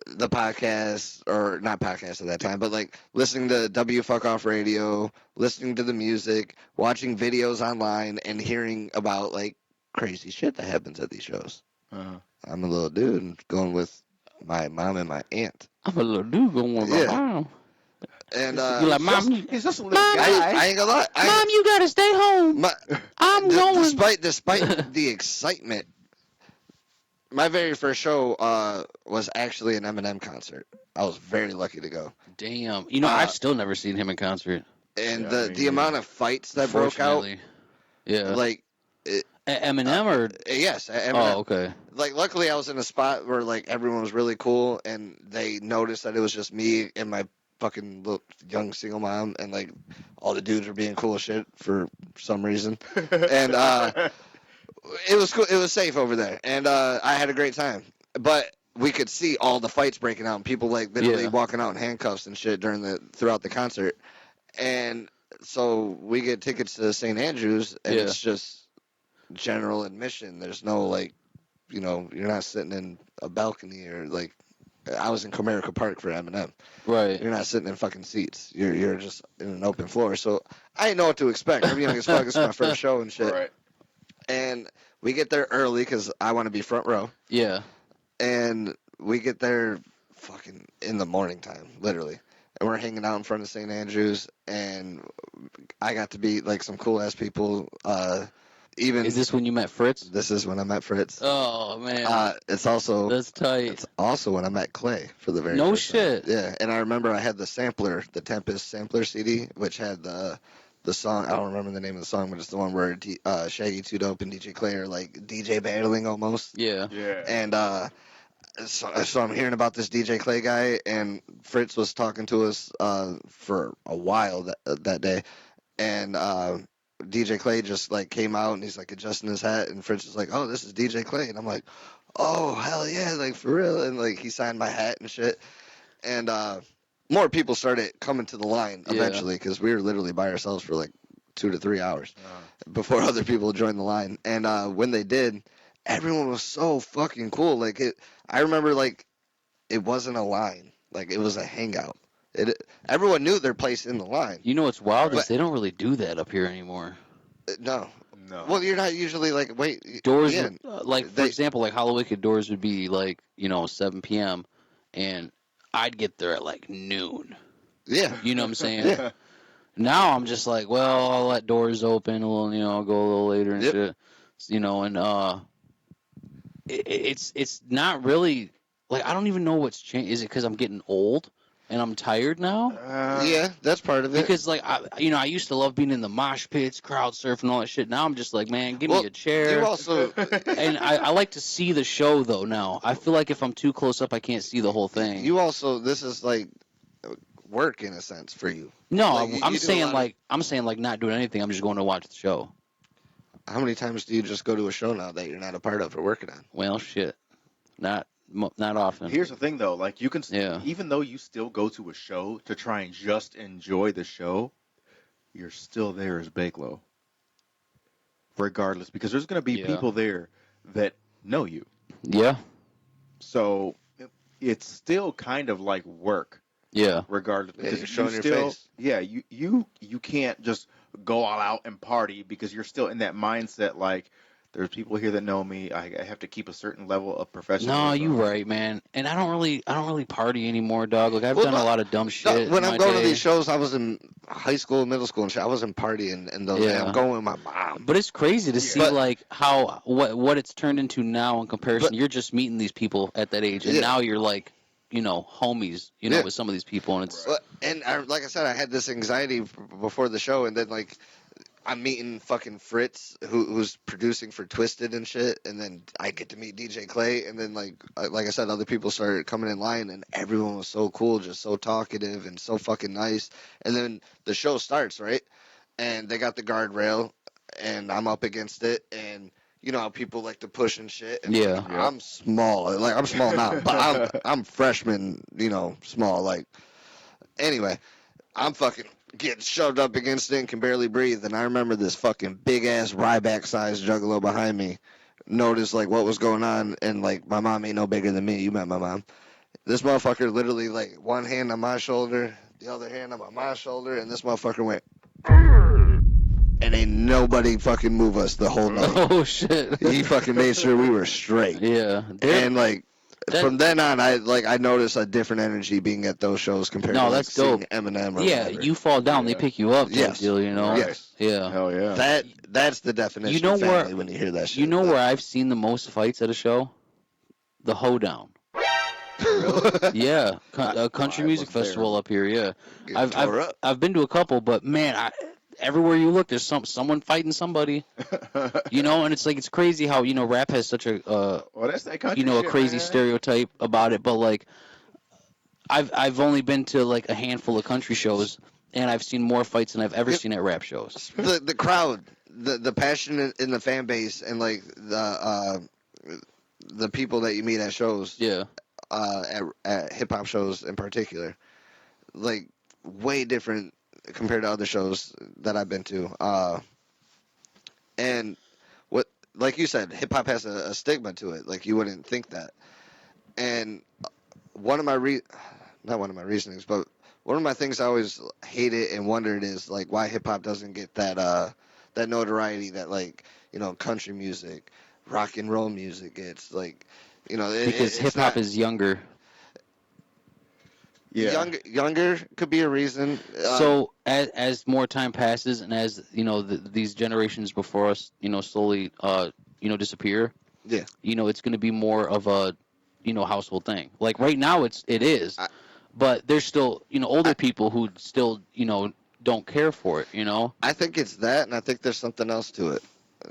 the podcast, or not podcast at that time, but like listening to W Fuck Off Radio, listening to the music, watching videos online, and hearing about like crazy shit that happens at these shows. Uh-huh. I'm a little dude going with my mom and my aunt. I'm a little dude going with my Yeah. mom. And You like, Mom, He's just a little Mom, guy. I ain't gonna lie. Mom, you gotta stay home. I'm going. Despite the excitement, my very first show was actually an Eminem concert. I was very lucky to go, Damn. You know, I've still never seen him in concert. and Yeah, the me the amount of fights that broke out, Unfortunately. Yeah. like Eminem or? yes, Eminem. Oh, okay. Like luckily I was in a spot where like everyone was really cool, and they noticed that it was just me and my fucking little young single mom, and like all the dudes were being cool as shit for some reason, and it was cool. It was safe over there, and I had a great time. But we could see all the fights breaking out, and people like literally Yeah. walking out in handcuffs and shit throughout the concert. And so we get tickets to St. Andrews, and Yeah. it's just general admission. There's no like, you're not sitting in a balcony or like. I was in Comerica Park for Eminem. Right. You're not sitting in fucking seats. You're just in an open floor. So I didn't know what to expect. I'm young as fuck. It's my first show and shit. Right. And we get there early because I want to be front row. Yeah. And we get there fucking in the morning time, literally. And we're hanging out in front of St. Andrews, and I got to meet like some cool ass people. Even Is this when you met Fritz? this is when I met Fritz. Oh man, It's also that's tight. it's also when I met Clay for the very No first shit. time. Yeah, and I remember I had the sampler, the Tempest sampler CD, which had the song. I don't remember the name of the song, but it's the one where Shaggy, Two Dope, and DJ Clay are like DJ battling almost. Yeah. Yeah. And so I'm hearing about this DJ Clay guy, and Fritz was talking to us for a while that day, and DJ Clay just like came out and he's like adjusting his hat, and Fritz is like, "Oh, this is DJ Clay," and I'm like, "Oh hell yeah, like for real," and like he signed my hat and shit, and more people started coming to the line Yeah. eventually because we were literally by ourselves for like 2 to 3 hours before other people joined the line, and when they did, everyone was so fucking cool. Like I remember like it wasn't a line, like it was a hangout. Everyone knew their place in the line. You know what's wild is But- they don't really do that up here anymore. No, No. well, you're not usually like wait. Doors, yeah, like for example, like Hollow doors would be like 7 p.m. and I'd get there at like noon. yeah. You know what I'm saying? Yeah. Now I'm just like, well, I'll let doors open a little, I'll go a little later and Yep. shit. And it's not really like I don't even know what's changed. Is it because I'm getting old and I'm tired now? Yeah, that's part of it. Because like I used to love being in the mosh pits, crowd surfing, all that shit. Now I'm just like, man, give me Well, a chair. you also And I like to see the show though. Now I feel like if I'm too close up, I can't see the whole thing. this is like work in a sense for you. No, like, you I'm do a saying lot of- like I'm saying like not doing anything. I'm just going to watch the show. How many times do you just go to a show now that you're not a part of or working on? Well, shit, not often. Here's the thing, though. Like, you can, Yeah. even though you still go to a show to try and just enjoy the show, you're still there as Bakelo. Regardless, because there's going to be Yeah. people there that know you. Yeah, So it's still kind of like work, yeah, regardless. Yeah, Because you're you showing your still, face. yeah, you can't just go all out and party because you're still in that mindset. Like, there's people here that know me. I have to keep a certain level of professionalism. no, you right, man. And I don't really party anymore, dog. Like I've Well, done no, a lot of dumb No, shit. when in I'm my going to day. these shows, I was in high school, middle school, and shit. I wasn't partying in those. Yeah. I'm going with my mom. But it's crazy to see But- like how what it's turned into now in comparison. But- You're just meeting these people at that age, and Yeah. now you're like, homies, Yeah. with some of these people, and it's Well, and like I said, I had this anxiety before the show, and then like I'm meeting fucking Fritz, who's producing for Twisted and shit, and then I get to meet DJ Clay, and then like I said, other people started coming in line, and everyone was so cool, just so talkative and so fucking nice. And then the show starts, right? And they got the guardrail, and I'm up against it, and you know how people like to push and shit. And Yeah. I'm small, like I'm small now, but I'm freshman, small. Like anyway, I'm fucking getting shoved up against it and can barely breathe. And I remember this fucking big ass Ryback sized juggalo behind me noticed like what was going on, and like my mom ain't no bigger than me. You met my mom. This motherfucker literally like one hand on my shoulder, the other hand on my shoulder, and this motherfucker went. And ain't nobody fucking move us the whole night. oh shit. He fucking made sure we were straight. Yeah. And like That- from then on, I noticed a different energy being at those shows compared No, to like, that's seeing dope. Eminem. Or Yeah, whatever. you fall down, they Yeah. pick you up. Type Yes. deal, Right. Yes. Yeah. Hell yeah. That's the definition You know of family where- when you hear that shit. You know where I've seen the most fights at a show? The Hoedown. Yeah, a country I music was there. festival up here. Yeah, Getting tore up. I've been to a couple, but man, everywhere you look, there's someone fighting somebody. And it's like it's crazy how rap has such a well, that's that country a shit, crazy man. stereotype about it, but like I've only been to like a handful of country shows, and I've seen more fights than I've ever Yep. seen at rap shows. The crowd, the passion in the fan base, and like the people that you meet at shows, Yeah, at hip hop shows in particular, like way different compared to other shows that I've been to. And what, like you said, hip hop has a stigma to it. Like you wouldn't think that. And one of my not one of my reasonings, but one of my things I always hated and wondered is like why hip hop doesn't get that notoriety that like country music, rock and roll music gets. Like You know, Because hip hop is younger. Yeah. younger could be a reason. So as more time passes and as these generations before us slowly disappear, Yeah. it's going to be more of a household thing. Like right now it is, but there's still older people who still don't care for it. I think it's that, and I think there's something else to it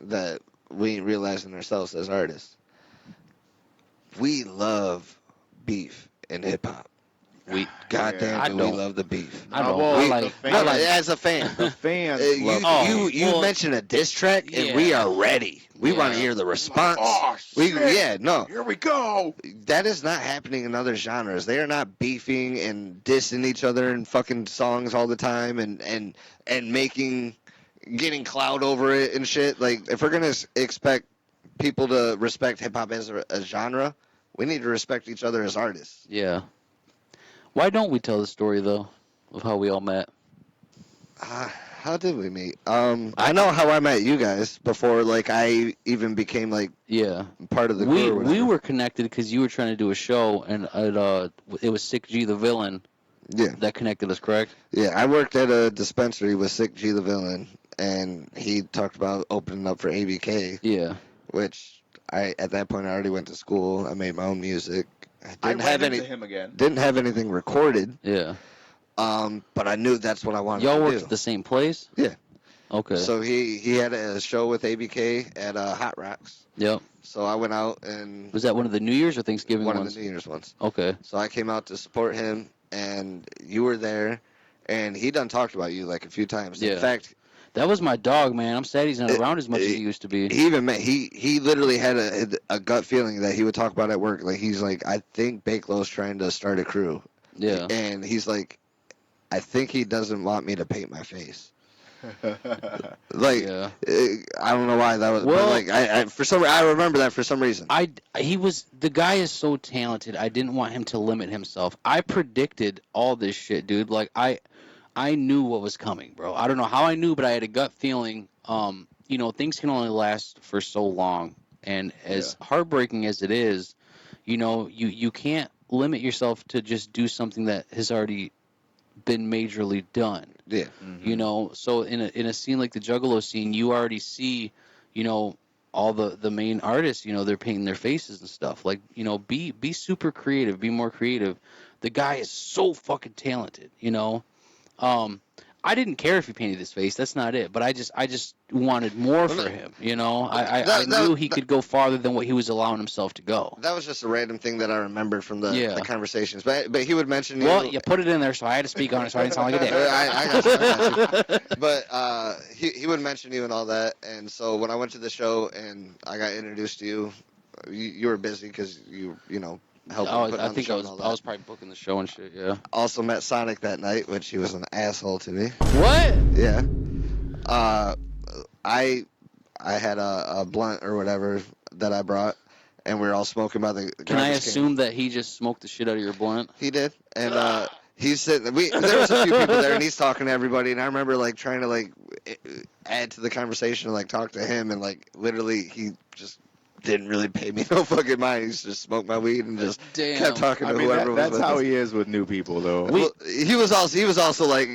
that we ain't realizing ourselves as artists. We love beef in hip hop. We Goddamn, I do we don't. love the beef? I don't. well, I the like. fans, I like. As a fan, the fans you love you well, mentioned a diss track, and we yeah. are ready. We want to Yeah. hear the response. Oh, shit. No, Here we go. that is not happening in other genres. They are not beefing and dissing each other in fucking songs all the time, and getting clout over it and shit. Like, if we're gonna expect people to respect hip hop as a genre, we need to respect each other as artists. Yeah. Why don't we tell the story though of how we all met? How did we meet? I know how I met you guys before, like, I even became like Yeah. part of the crew. Or We whatever. were connected because you were trying to do a show, and it was Sick G the Villain Yeah, that connected us, correct? yeah. I worked at a dispensary with Sick G the Villain, and he talked about opening up for ABK, Yeah. which at that point I already went to school. I made my own music. I ran into him again. Didn't have anything recorded. Yeah. But I knew that's what I wanted Y'all to worked do. at the same place? Yeah. Okay. So he had a show with ABK at Hot Rocks. Yep. So I went out and Was that one of the New Year's or Thanksgiving one ones? of the New Year's ones. Okay. So I came out to support him, and you were there, and he done talked about you like a few times. Yeah. In fact, That was my dog, man. I'm sad he's not around as much as he used to be. he even he literally had a gut feeling that he would talk about at work. Like, he's like, I think Bakelow's trying to start a crew. Yeah. And he's like, I think he doesn't want me to paint my face. Like, Yeah. I don't know why that was. Well- but like, I remember that for some reason. The guy is so talented. I didn't want him to limit himself. I predicted all this shit, dude. Like I knew what was coming, bro. I don't know how I knew, but I had a gut feeling. Things can only last for so long, and as heartbreaking as it is, you can't limit yourself to just do something that has already been majorly done. Yeah. Mm-hmm. So in a scene like the Juggalo scene, you already see, all the main artists, they're painting their faces and stuff. Like, be super creative, be more creative. The guy is so fucking talented, I didn't care if he painted his face. That's not it. But I just wanted more for him. I knew he could go farther than what he was allowing himself to go. That was just a random thing that I remembered from the conversations. But he would mention. Well, you put it in there, so I had to speak on it, so I didn't sound like a dick. I got you. But he would mention you and all that. And so when I went to the show and I got introduced to you, you were busy because you helped me put I on think the show I and all that. was probably booking the show and shit. Yeah. Also met Sonic that night, which he was an asshole to me. What? Yeah. I had a blunt or whatever that I brought, and we were all smoking by the. Can I garbage can. assume that he just smoked the shit out of your blunt? He did, and he's sitting. There was a few people there, and he's talking to everybody. And I remember like trying to like add to the conversation, and like talk to him, and like literally he just didn't really pay me no fucking mind. He just smoked my weed and just kept talking to whoever was that's with how us. he is with new people, though. Well, he was also like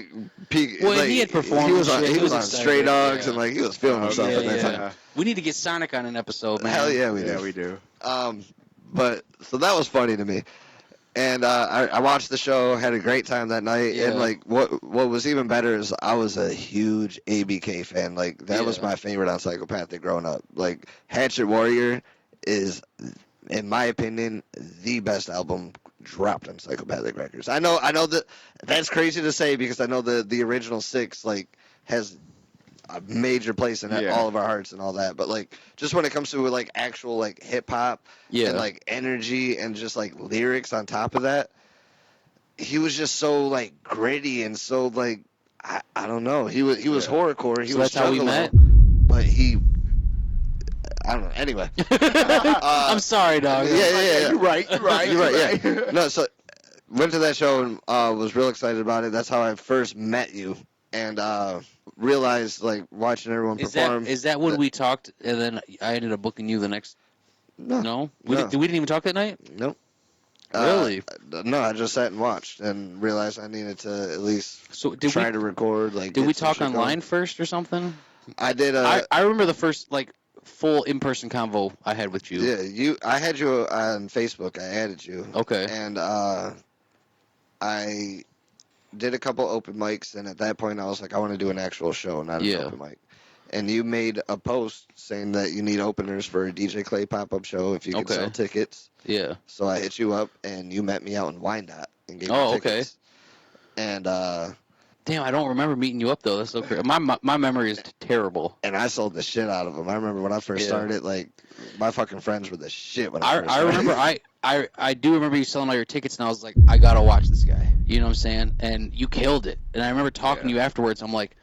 peak. Well, like, he had performed He was and on, shit. he He was was on excited, Stray Dogs yeah. and like he was feeling himself at that time. We need to get Sonic on an episode, man. Hell yeah, we do. Yeah, we do. But so that was funny to me. And I watched the show, had a great time that night, Yeah. and like what was even better is I was a huge ABK fan. Like that was Yeah. my favorite on Psychopathic growing up. Like Hatchet Warrior is, in my opinion, the best album dropped on Psychopathic Records. I know that that's crazy to say because I know the original 6 like has a major place in all of our hearts and all that. But like just when it comes to like actual like hip hop Yeah. and like energy and just like lyrics on top of that, he was just so like gritty and so like I don't know. He was horrorcore. He So was that's how we Juggalo, met? but I don't know. Anyway, I'm sorry, dog. yeah. You're right. You're right. You're right. Yeah. No, so went to that show and was real excited about it. That's how I first met you and realized like watching everyone perform. Is that when we talked and then I ended up booking you the next No, we No. didn't even talk that night. Nope. Really? No, I just sat and watched and realized I needed to at least So did try we to record. Like, did get we some talk shit online going. first or something? I did. I remember the first like full in-person convo I had with you. Yeah, I had you on Facebook. I added you. Okay. And I did a couple open mics, and at that point, I was like, I want to do an actual show, not an open mic. And you made a post saying that you need openers for a DJ Clay pop-up show if you could sell tickets. Yeah. So I hit you up, and you met me out in Wyandotte and gave me tickets. And damn, I don't remember meeting you up though. That's so crazy. My memory is terrible. And I sold the shit out of them. I remember when I first started, like, my fucking friends were the shit when I first started. I remember I do remember you selling all your tickets, and I was like, I gotta watch this guy. You know what I'm saying? And you killed it. And I remember talking to you afterwards. I'm like,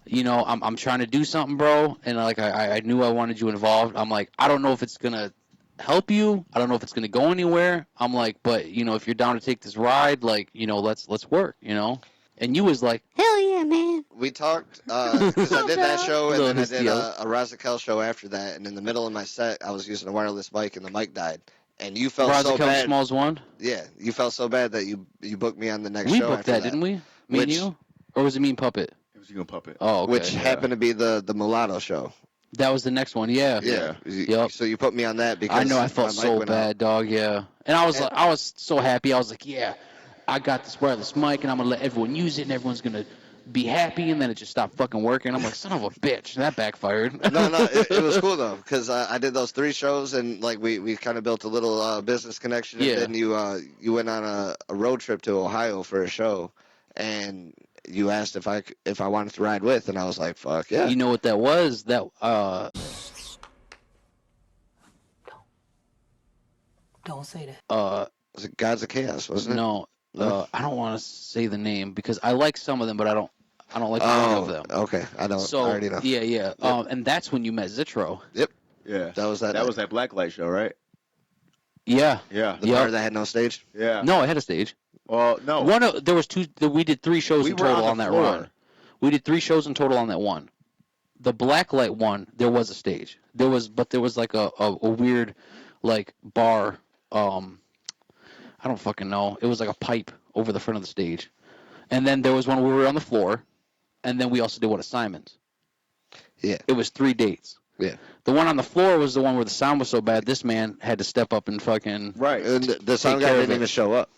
you know, I'm trying to do something, bro. And like I knew I wanted you involved. I'm like, I don't know if it's gonna help you. I don't know if it's gonna go anywhere. I'm like, but you know, if you're down to take this ride, like, you know, let's work. You know. And you was like, hell yeah, man. We talked, because I did that show, and then I did Histio. a Razakel show after that, and in the middle of my set, I was using a wireless mic, and the mic died. And you felt so bad. Smalls one? Yeah, you felt so bad that you booked me on the next We show booked after that, didn't we? Me and you? Or was it me and Puppet? It was you and Puppet. Oh, okay. Which happened to be the mulatto show. That was the next one, yeah. Yep. So you put me on that because I know I felt so bad, dog, yeah. And I was so happy. I was like, yeah, I got this wireless mic, and I'm going to let everyone use it, and everyone's going to be happy, and then it just stopped fucking working. I'm like, son of a bitch, that backfired. No, it was cool though, because I did those 3 shows, and like we kind of built a little business connection. And then you went on a road trip to Ohio for a show, and you asked if I wanted to ride with, and I was like, fuck yeah. You know what that was? That Don't say that. Was it Gods of Chaos, wasn't it? No, I don't want to say the name because I like some of them, but I don't like one of them. Okay, I already know. Yeah. Yep. And that's when you met Zitro. Yep. Yeah. That was that Blacklight show, right? Yeah. Yeah. The bar that had no stage? Yeah. No, it had a stage. Well, no. There was 2. We did 3 shows in total on that floor. run. We did 3 shows in total on that one. The Blacklight one, there was a stage. There was like a weird, like bar. I don't fucking know. It was like a pipe over the front of the stage. And then there was one where we were on the floor, and then we also did one at Simon's. Yeah. It was 3 dates. Yeah. The one on the floor was the one where the sound was so bad, this man had to step up and fucking... Right. And the sound guy didn't even show up.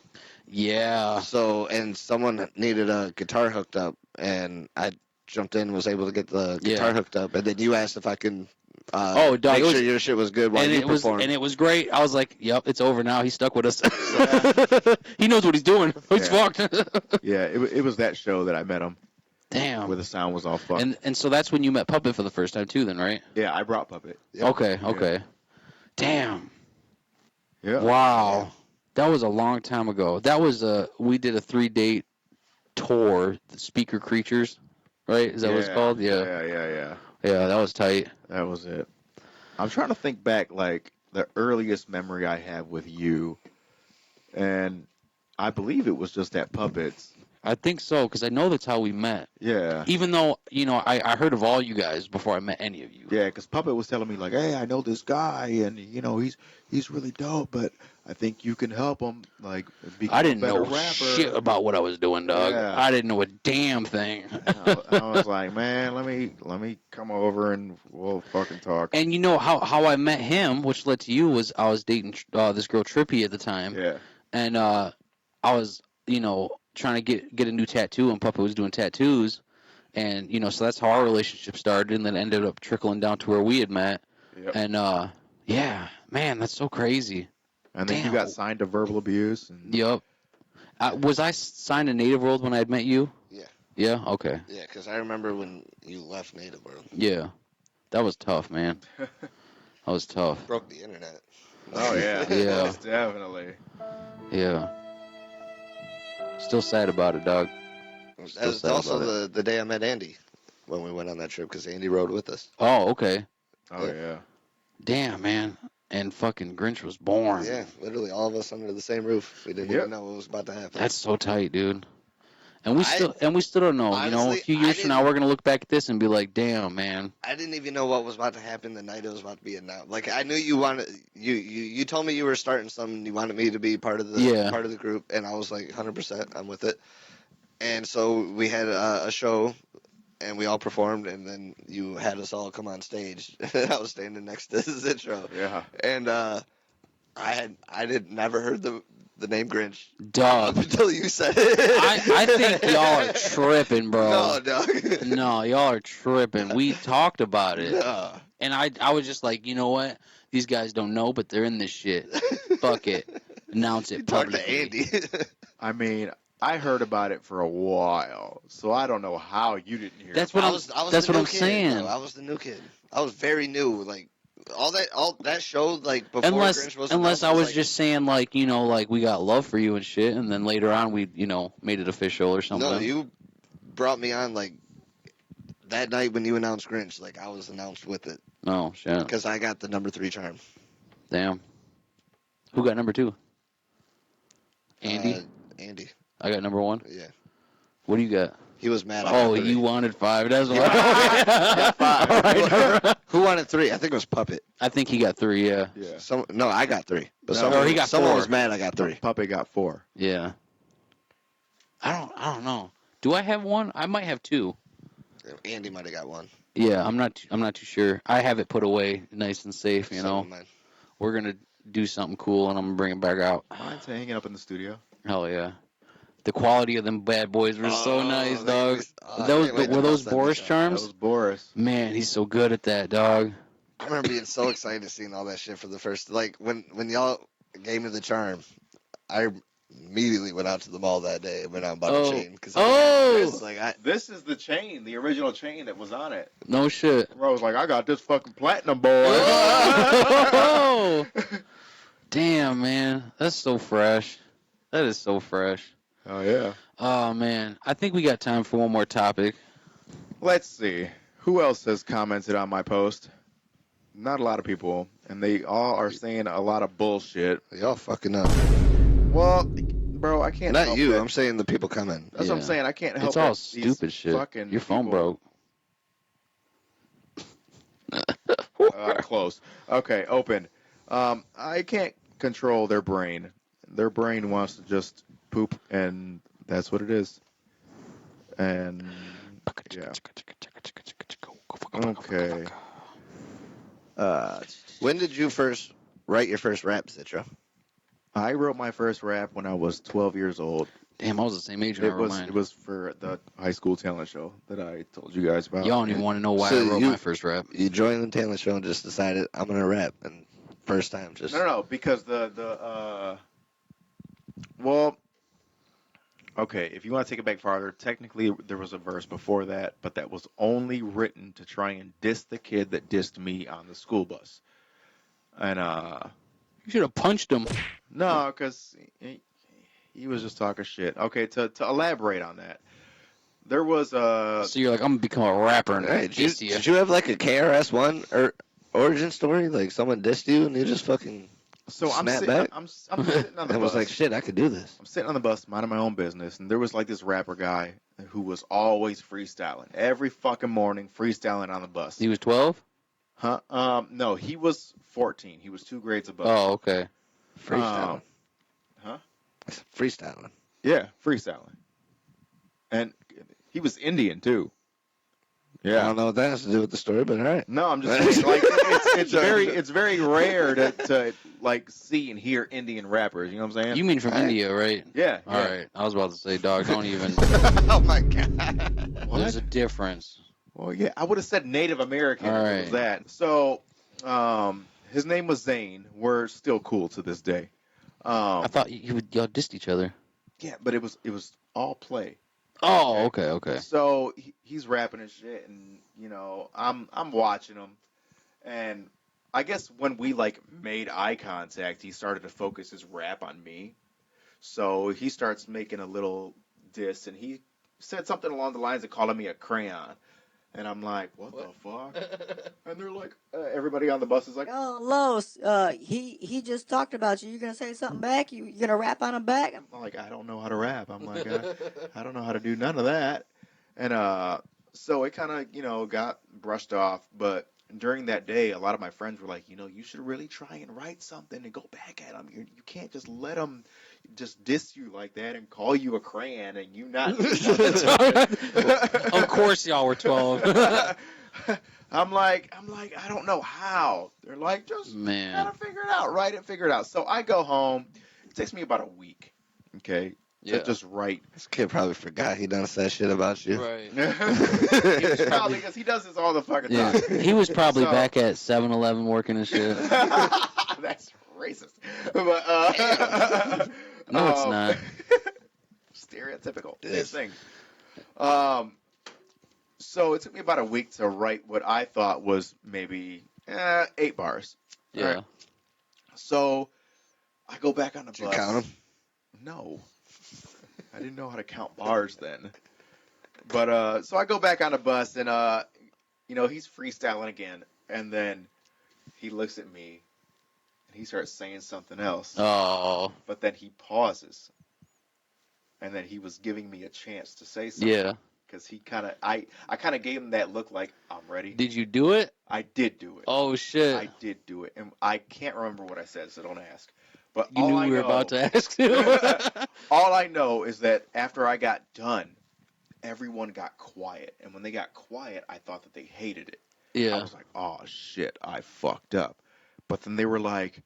Yeah. So, and someone needed a guitar hooked up, and I jumped in and was able to get the guitar hooked up, and then you asked if I can dog, make sure your shit was good while you performed. And it was great. I was like, yep, it's over now. He's stuck with us. He knows what he's doing. He's fucked. Yeah, it was that show that I met him. Damn. Where the sound was all fucked. And so that's when you met Puppet for the first time too then, right? Yeah, I brought Puppet. Yep. Okay. Damn. Yeah. Wow. Yeah. That was a long time ago. That was we did a 3-date tour, the Speaker Creatures, right? Is that what it's called? Yeah. Yeah, that was tight. That was it. I'm trying to think back, like, the earliest memory I have with you, and I believe it was just at Puppets. I think so, because I know that's how we met. Yeah. Even though, you know, I heard of all you guys before I met any of you. Yeah, because Puppet was telling me, like, hey, I know this guy, and, you know, he's really dope, but I think you can help him, like, become I didn't a better know rapper. shit about what I was doing, dog. Yeah. I didn't know a damn thing. I was like, man, let me come over and we'll fucking talk. And you know how I met him, which led to you, was I was dating this girl Trippy at the time. Yeah. And I was, you know, trying to get a new tattoo, and Puppet was doing tattoos. And, you know, so that's how our relationship started, and then ended up trickling down to where we had met. Yep. And, yeah, man, that's so crazy. And then you got signed to Verbal Abuse. And... Yep. Was I signed to Native World when I had met you? Yeah. Yeah? Okay. Yeah, because I remember when you left Native World. Yeah. That was tough, man. That was tough. Broke the internet. Oh, yeah. Yeah. Most definitely. Yeah. Still sad about it, dog. That was also the day I met Andy when we went on that trip, because Andy rode with us. Oh, okay. Oh, yeah. Damn, man. And fucking Grinch was born. Yeah, literally all of us under the same roof. We didn't even know what was about to happen. That's so tight, dude. And we still don't know. honestly, a few I years from now, didn't- we're gonna look back at this and be like, "Damn, man." I didn't even know what was about to happen the night it was about to be announced. Like I knew you wanted you told me you were starting something. You wanted me to be part of the group, and I was like 100%. I'm with it. And so we had a show, and we all performed, and then you had us all come on stage. I was standing next to Zitro, Yeah. and I did never heard the name Grinch Dog. up until you said it. I think y'all are tripping, bro. No, dog. No, y'all are tripping. We talked about it. No. And I was just like, you know what? These guys don't know, but they're in this shit. Fuck it. Announce You it talked publicly. to Andy. I mean, I heard about it for a while, so I don't know how you didn't hear. That's about what I I'm. was That's the what new I'm kid, saying. bro. I was the new kid. I was very new. Like all that show, like before Grinch was Unless announced, I was like, just saying like like we got love for you and shit, and then later on we made it official or something. no, you brought me on like that night when you announced Grinch. Like I was announced with it Oh shit! because I got the number 3 charm. Damn. Who got number 2? Andy. Andy. I got number 1. Yeah. What do you got? He was mad. I Oh, got 3. you wanted 5. That's why. got 5. All right. Who wanted 3? I think it was Puppet. I think he got 3. Yeah. Yeah. No, I got 3. But No, he got someone 4. was mad. I got 3. Puppet got 4. Yeah. I don't know. Do I have 1? I might have 2. Andy might have got 1. Yeah, I'm not too sure. I have it put away nice and safe. So mine. We're gonna do something cool and I'm gonna bring it back out. Mine's hanging up in the studio. Hell yeah. The quality of them bad boys were so nice, dog. Were those Boris That charms? was Boris. Man, he's so good at that, dog. I remember being so excited seeing all that shit for the first. Like when y'all gave me the charm, I immediately went out to the mall that day and went out and bought a chain. This is the chain, the original chain that was on it. No shit. Bro, I was like, I got this fucking platinum, boy. Oh! Damn, man. That's so fresh. That is so fresh. Oh, yeah. Oh, man. I think we got time for one more topic. Let's see. Who else has commented on my post? Not a lot of people. And they all are saying a lot of bullshit. Y'all fucking up. Well, bro, I can't Not help you. it. I'm saying the people coming. That's what I'm saying. I can't help It's all it. These stupid shit. fucking Your phone people- broke. Close. Okay, open. I can't control their brain. Their brain wants to just poop, and that's what it is. And yeah. Okay. When did you first write your first rap, Zitro? I wrote my first rap when I was 12 years old. Damn, I was the same age when I wrote mine. It was for the high school talent show that I told you guys about. Y'all don't even want to know why I wrote my first rap. You joined the talent show and just decided I'm gonna rap, and first time just No, because well, okay, if you want to take it back farther, technically there was a verse before that, but that was only written to try and diss the kid that dissed me on the school bus. And You should have punched him. no, because he was just talking shit. Okay, to elaborate on that, there was So you're like, I'm gonna become a rapper and Hey, diss you. did you have like a KRS-One or origin story? Like someone dissed you and you just fucking so I'm snap sitting, back? I'm sitting on the and bus. was like, shit, I could do this. I'm sitting on the bus, minding my own business, and there was like this rapper guy who was always freestyling every fucking morning, freestyling on the bus. He was 12? Huh? No, he was 14. He was 2 grades above. Oh, okay. Freestyling. Huh? Freestyling. Yeah, freestyling. And he was Indian too. I Yeah. don't know what that has to do with the story, but all right. No, I'm just saying, like it's very rare to like see and hear Indian rappers. You know what I'm saying? You mean from India, right? Yeah. All right. I was about to say, dog, don't even. Oh my god. There's a difference. Well, yeah, I would have said Native American All if right. it was that. So, his name was Zane. We're still cool to this day. I thought y'all dissed each other. Yeah, but it was all play. Oh, okay. So he's rapping and shit, and I'm watching him, and I guess when we like made eye contact, he started to focus his rap on me. So he starts making a little diss, and he said something along the lines of calling me a crayon. And I'm like, what the fuck? And they're like, everybody everybody on the bus is like, Oh, Los, he just talked about you. You gonna say something back? You gonna rap on him back? I'm like, I don't know how to rap. I'm like, I don't know how to do none of that. And so it kind of, got brushed off. But during that day, a lot of my friends were like, you should really try and write something and go back at them. You can't just let them just diss you like that and call you a crayon and you not do nothing. Of course, y'all were 12. I'm like, I don't know how. They're like, just Man. gotta figure it out, write it, figure it out. So I go home. It takes me about a week, okay, to just write. This kid probably forgot he done said shit about you. Right. No, because he does this all the fucking Yeah. time. He was probably So- back at 7-Eleven working and shit. That's racist. But No, it's not. Stereotypical. It Same is. thing. So it took me about a week to write what I thought was maybe 8 bars. Yeah. Right. So I go back on the Did you bus. count them? No. I didn't know how to count bars then. But so I go back on the bus and he's freestyling again, and then he looks at me and he starts saying something else. Oh. But then he pauses. And then he was giving me a chance to say something. Yeah. Because I kind of gave him that look like, I'm ready. Did you do it? I did do it. Oh shit. I did do it. And I can't remember what I said, so don't ask. But You knew we were about to ask too. all I know is that after I got done, everyone got quiet. And when they got quiet, I thought that they hated it. I Yeah. was like, oh, shit, I fucked up. But then they were like,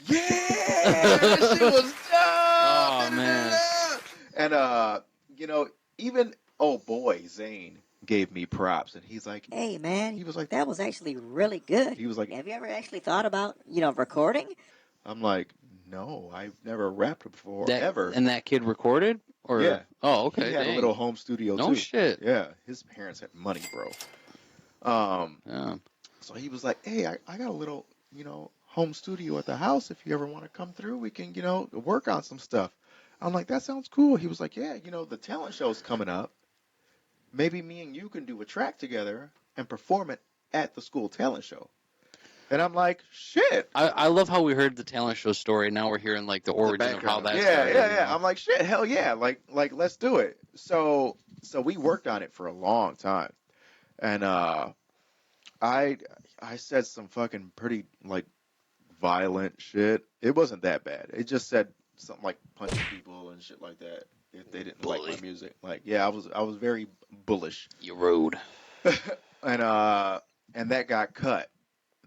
yeah, that shit was dope. Oh, man. And, even, oh, boy, Zane gave me props. And he's like, Hey, man, he was like, that was actually really good. he was like, Have you ever actually thought about, recording? I'm like, no, I've never rapped before, That, ever. And that kid recorded? Or Yeah. Oh, okay. He had dang. a little home studio, No too. shit. Yeah, his parents had money, bro. Yeah. So he was like, hey, I got a little, home studio at the house. If you ever want to come through, we can, work on some stuff. I'm like, that sounds cool. He was like, yeah, the talent show's coming up. Maybe me and you can do a track together and perform it at the school talent show. And I'm like, shit. I love how we heard the talent show story. Now we're hearing like the origin of how background. that Yeah, started. yeah. I'm like, shit, hell yeah. Like let's do it. So we worked on it for a long time. And I said some fucking pretty like violent shit. It wasn't that bad. It just said something like punching people and shit like that if they didn't like my music. Like, yeah, I was very bullish. You rude. And that got cut.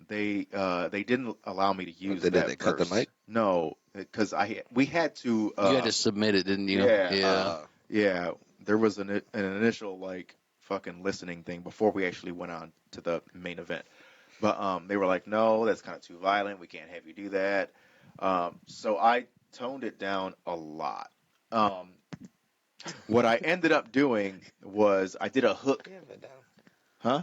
They didn't allow me to use They that did. They cut the verse. mic? No, because we had to. You had to submit it, didn't you? Yeah. Yeah, there was an initial like fucking listening thing before we actually went on to the main event. But they were like, no, that's kind of too violent. We can't have you do that. So I toned it down a lot. What I ended up doing was I did a hook. Huh?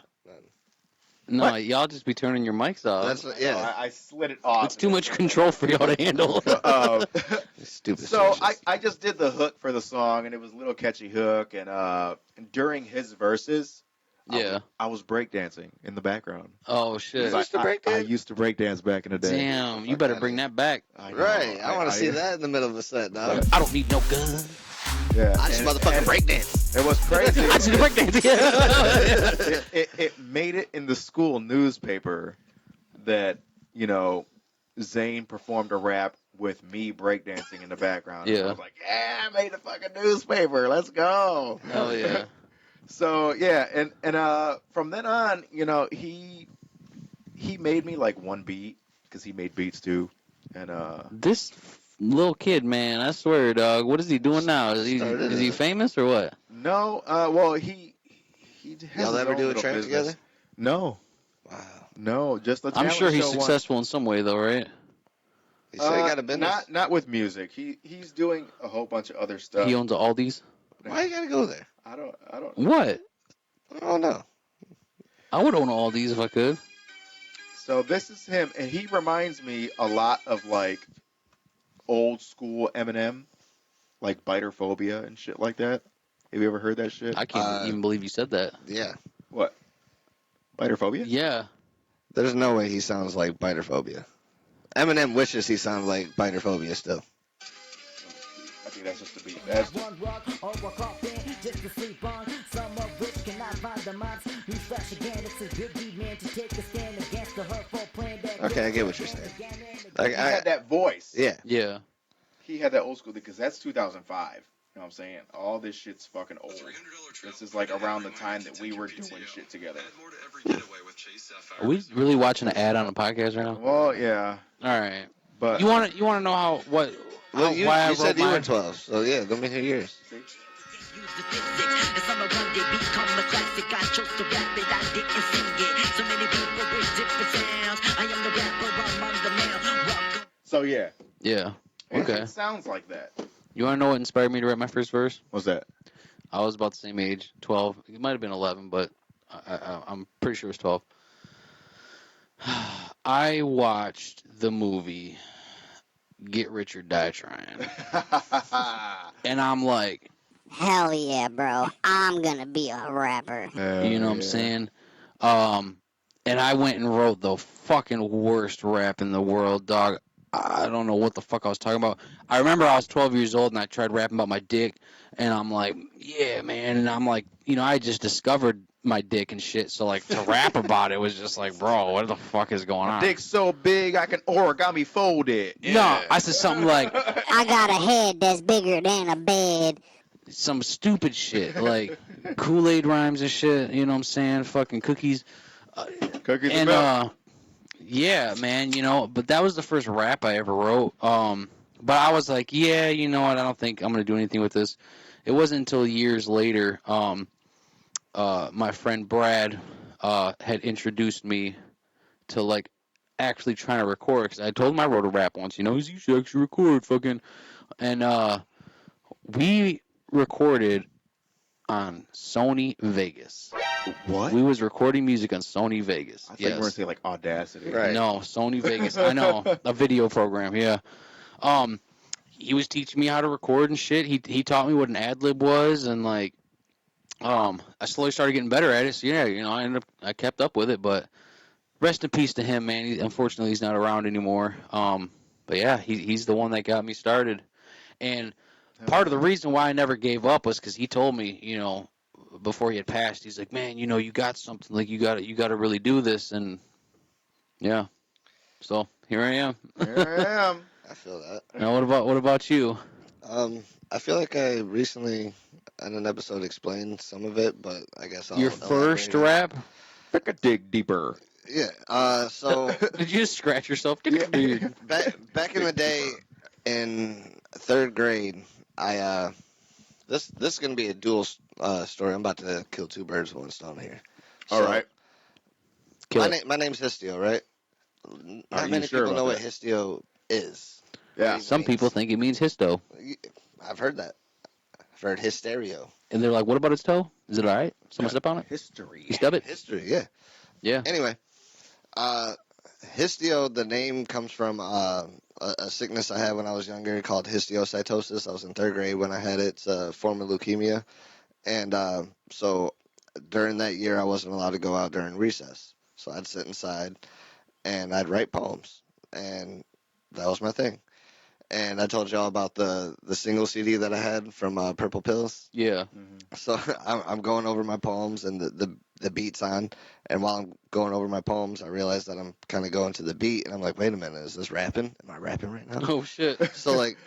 No, What? y'all just be turning your mics off. That's what, yeah. I slid it off. It's too much control for y'all to handle. Stupid. So switches. I just did the hook for the song, and it was a little catchy hook. And during his verses, Yeah. I was breakdancing in the background. Oh shit. used to break I dance? used to breakdance back in the day. Damn, you Fuck better that bring is. that back. I know. Right. I want to see that in the middle of a set, dog. I don't need no gun. Yeah, I just and- motherfucking and breakdance. It was crazy. I just breakdance. Yeah. it made it in the school newspaper that Zane performed a rap with me breakdancing in the background. And Yeah. I was like, yeah, I made the fucking newspaper. Let's go. Hell yeah. So yeah, and from then on, he made me like one beat because he made beats too, and This little kid, man, I swear, dog. What is he doing now? Is he famous or what? no, well he has Y'all his ever own do a little track business. together? No, Wow. no, just the I'm talent sure he's show one. successful in some way, though, right? He said he got a business. Not with music. He's doing a whole bunch of other stuff. He owns a Aldi's. Why you gotta go there? I don't. What? I don't know. I would own all these if I could. So this is him, and he reminds me a lot of like old school Eminem, like Biterphobia and shit like that. Have you ever heard that shit? I can't even believe you said that. Yeah. What? Biterphobia? Yeah. There's no way he sounds like Biterphobia. Eminem wishes he sounded like Biterphobia still. I think that's just the beat. That's One rock or walk off in just to sleep on. Some of which cannot find the minds. Newsflash again, it's a good deed, man, to take a stand against the hurtful plan that. Okay, I get what you're saying. Like, he had that voice. Yeah. Yeah. He had that old school because that's 2005. You know what I'm saying? All this shit's fucking old. This is like around the time that we were doing shit together. Are we really watching an ad on a podcast right now? Well, yeah, All right. but You want to know how what? Well, how, you, why I you said wrote you were mine? 12, so yeah, let me hear yours. see? So yeah, Yeah. Okay. it sounds like that. You want to know what inspired me to write my first verse? What's that? I was about the same age, 12. It might have been 11, but I'm pretty sure it was 12. I watched the movie Get Rich or Die Trying, and I'm like, Hell yeah, bro. I'm gonna be a rapper. you know what I'm saying? And I went and wrote the fucking worst rap in the world, dog. I don't know what the fuck I was talking about. I remember I was 12 years old and I tried rapping about my dick, and I'm like, yeah, man. And I'm like, you know, I just discovered my dick and shit, so like to rap about it was just like, bro, what the fuck is going on? Dick's so big I can origami fold it. No, I said something like I got a head that's bigger than a bed. some stupid shit, like Kool-Aid rhymes and shit, you know what I'm saying? Fucking cookies. Cookies And milk. yeah, man, you know, but that was the first rap I ever wrote. But I was like, yeah, you know what? I don't think I'm gonna do anything with this. It wasn't until years later, my friend Brad had introduced me to like actually trying to record, because I told him I wrote a rap once. You know, you should actually record, fucking. And we recorded on Sony Vegas. What? We was recording music on Sony Vegas. I thought you were Yes. going to say like Audacity. Right. No, Sony Vegas. I know, a video program. Yeah. He was teaching me how to record and shit. He taught me what an ad lib was, and like, I slowly started getting better at it. So yeah, you know, I kept up with it. But rest in peace to him, man. Unfortunately, he's not around anymore. But yeah, he's the one that got me started. And part of the reason why I never gave up was because he told me, you know, before he had passed, he's like, man, you know, you got something. Like you got to really do this. And yeah, so here I am. Here I am. I feel that. Now, what about you? I feel like I recently, on an episode, explained some of it, but I guess I'll Your first elaborate. rap? Take a dig deeper. Yeah. So Did you just scratch yourself? back in the day, in third grade, I this is gonna be a dual story. I'm about to kill two birds with one stone here. All right. My name's Histio, right? Not you many sure people know about what Histio is. Yeah. Some people think it means histo, I've heard that. I've heard hysterio. and they're like, "What about its toe? Is it all right? Someone step on it? History. You stub it? History, yeah. Yeah. Anyway, Histio, the name comes from a sickness I had when I was younger called histiocytosis. I was in third grade when I had it. It's a form of leukemia. And so during that year, I wasn't allowed to go out during recess. So I'd sit inside and I'd write poems. And that was my thing. And I told y'all about the single CD that I had from Purple Pills. Yeah. So I'm going over my poems and the beat's on. And while I'm going over my poems, I realize that I'm kind of going to the beat. And I'm like, wait a minute, is this rapping? Am I rapping right now? Oh shit. So like,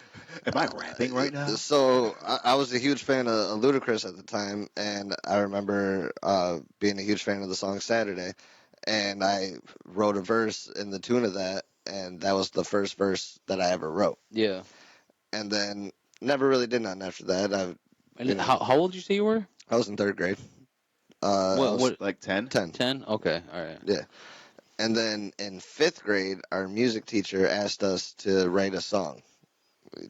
Am I rapping right now? so I was a huge fan of Ludacris at the time. And I remember being a huge fan of the song Saturday. And I wrote a verse in the tune of that. And that was the first verse that I ever wrote. Yeah. And then never really did nothing after that. And how old did you say you were? I was in third grade. I was What? Like 10? 10. 10? Okay. All right. And then in fifth grade, our music teacher asked us to write a song. I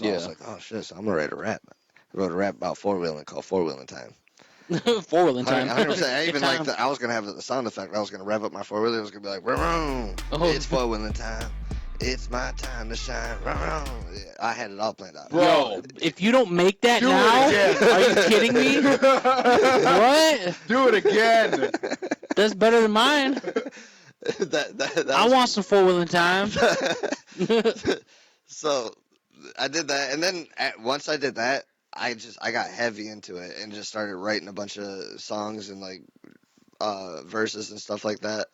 was like, oh shit, so I'm going to write a rap. I wrote a rap about four-wheeling called Four-Wheeling Time. Four-wheeling time. 100%. I even Time. I was going to have the sound effect. I was going to rev up my four-wheeler. It was going to be like, vroom, Oh. it's four-wheeling time. It's my time to shine. Vroom. Yeah, I had it all planned out. Bro, if you don't make that Do it now, again. are you kidding me? What? Do it again. That's better than mine. that I was, want some 4-wheeling time. So I did that, and then once I did that, I got heavy into it and just started writing a bunch of songs and like verses and stuff like that.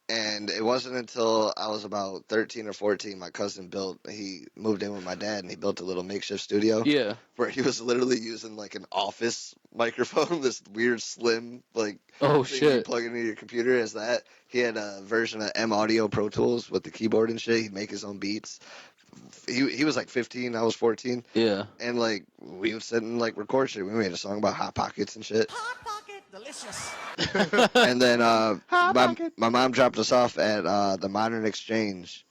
And it wasn't until I was about 13 or 14, my cousin he moved in with my dad and he built a little makeshift studio Yeah. where he was literally using like an office microphone, this weird slim like Oh thing you shit. plug into your computer as that. He had a version of M Audio Pro Tools with the keyboard and shit. He'd make his own beats. He was like 15, I was 14. Yeah. And like we would sit and like record shit. We made a song about Hot Pockets and shit. Hot Pocket, delicious. And then Hot Pocket. my mom dropped us off at the Modern Exchange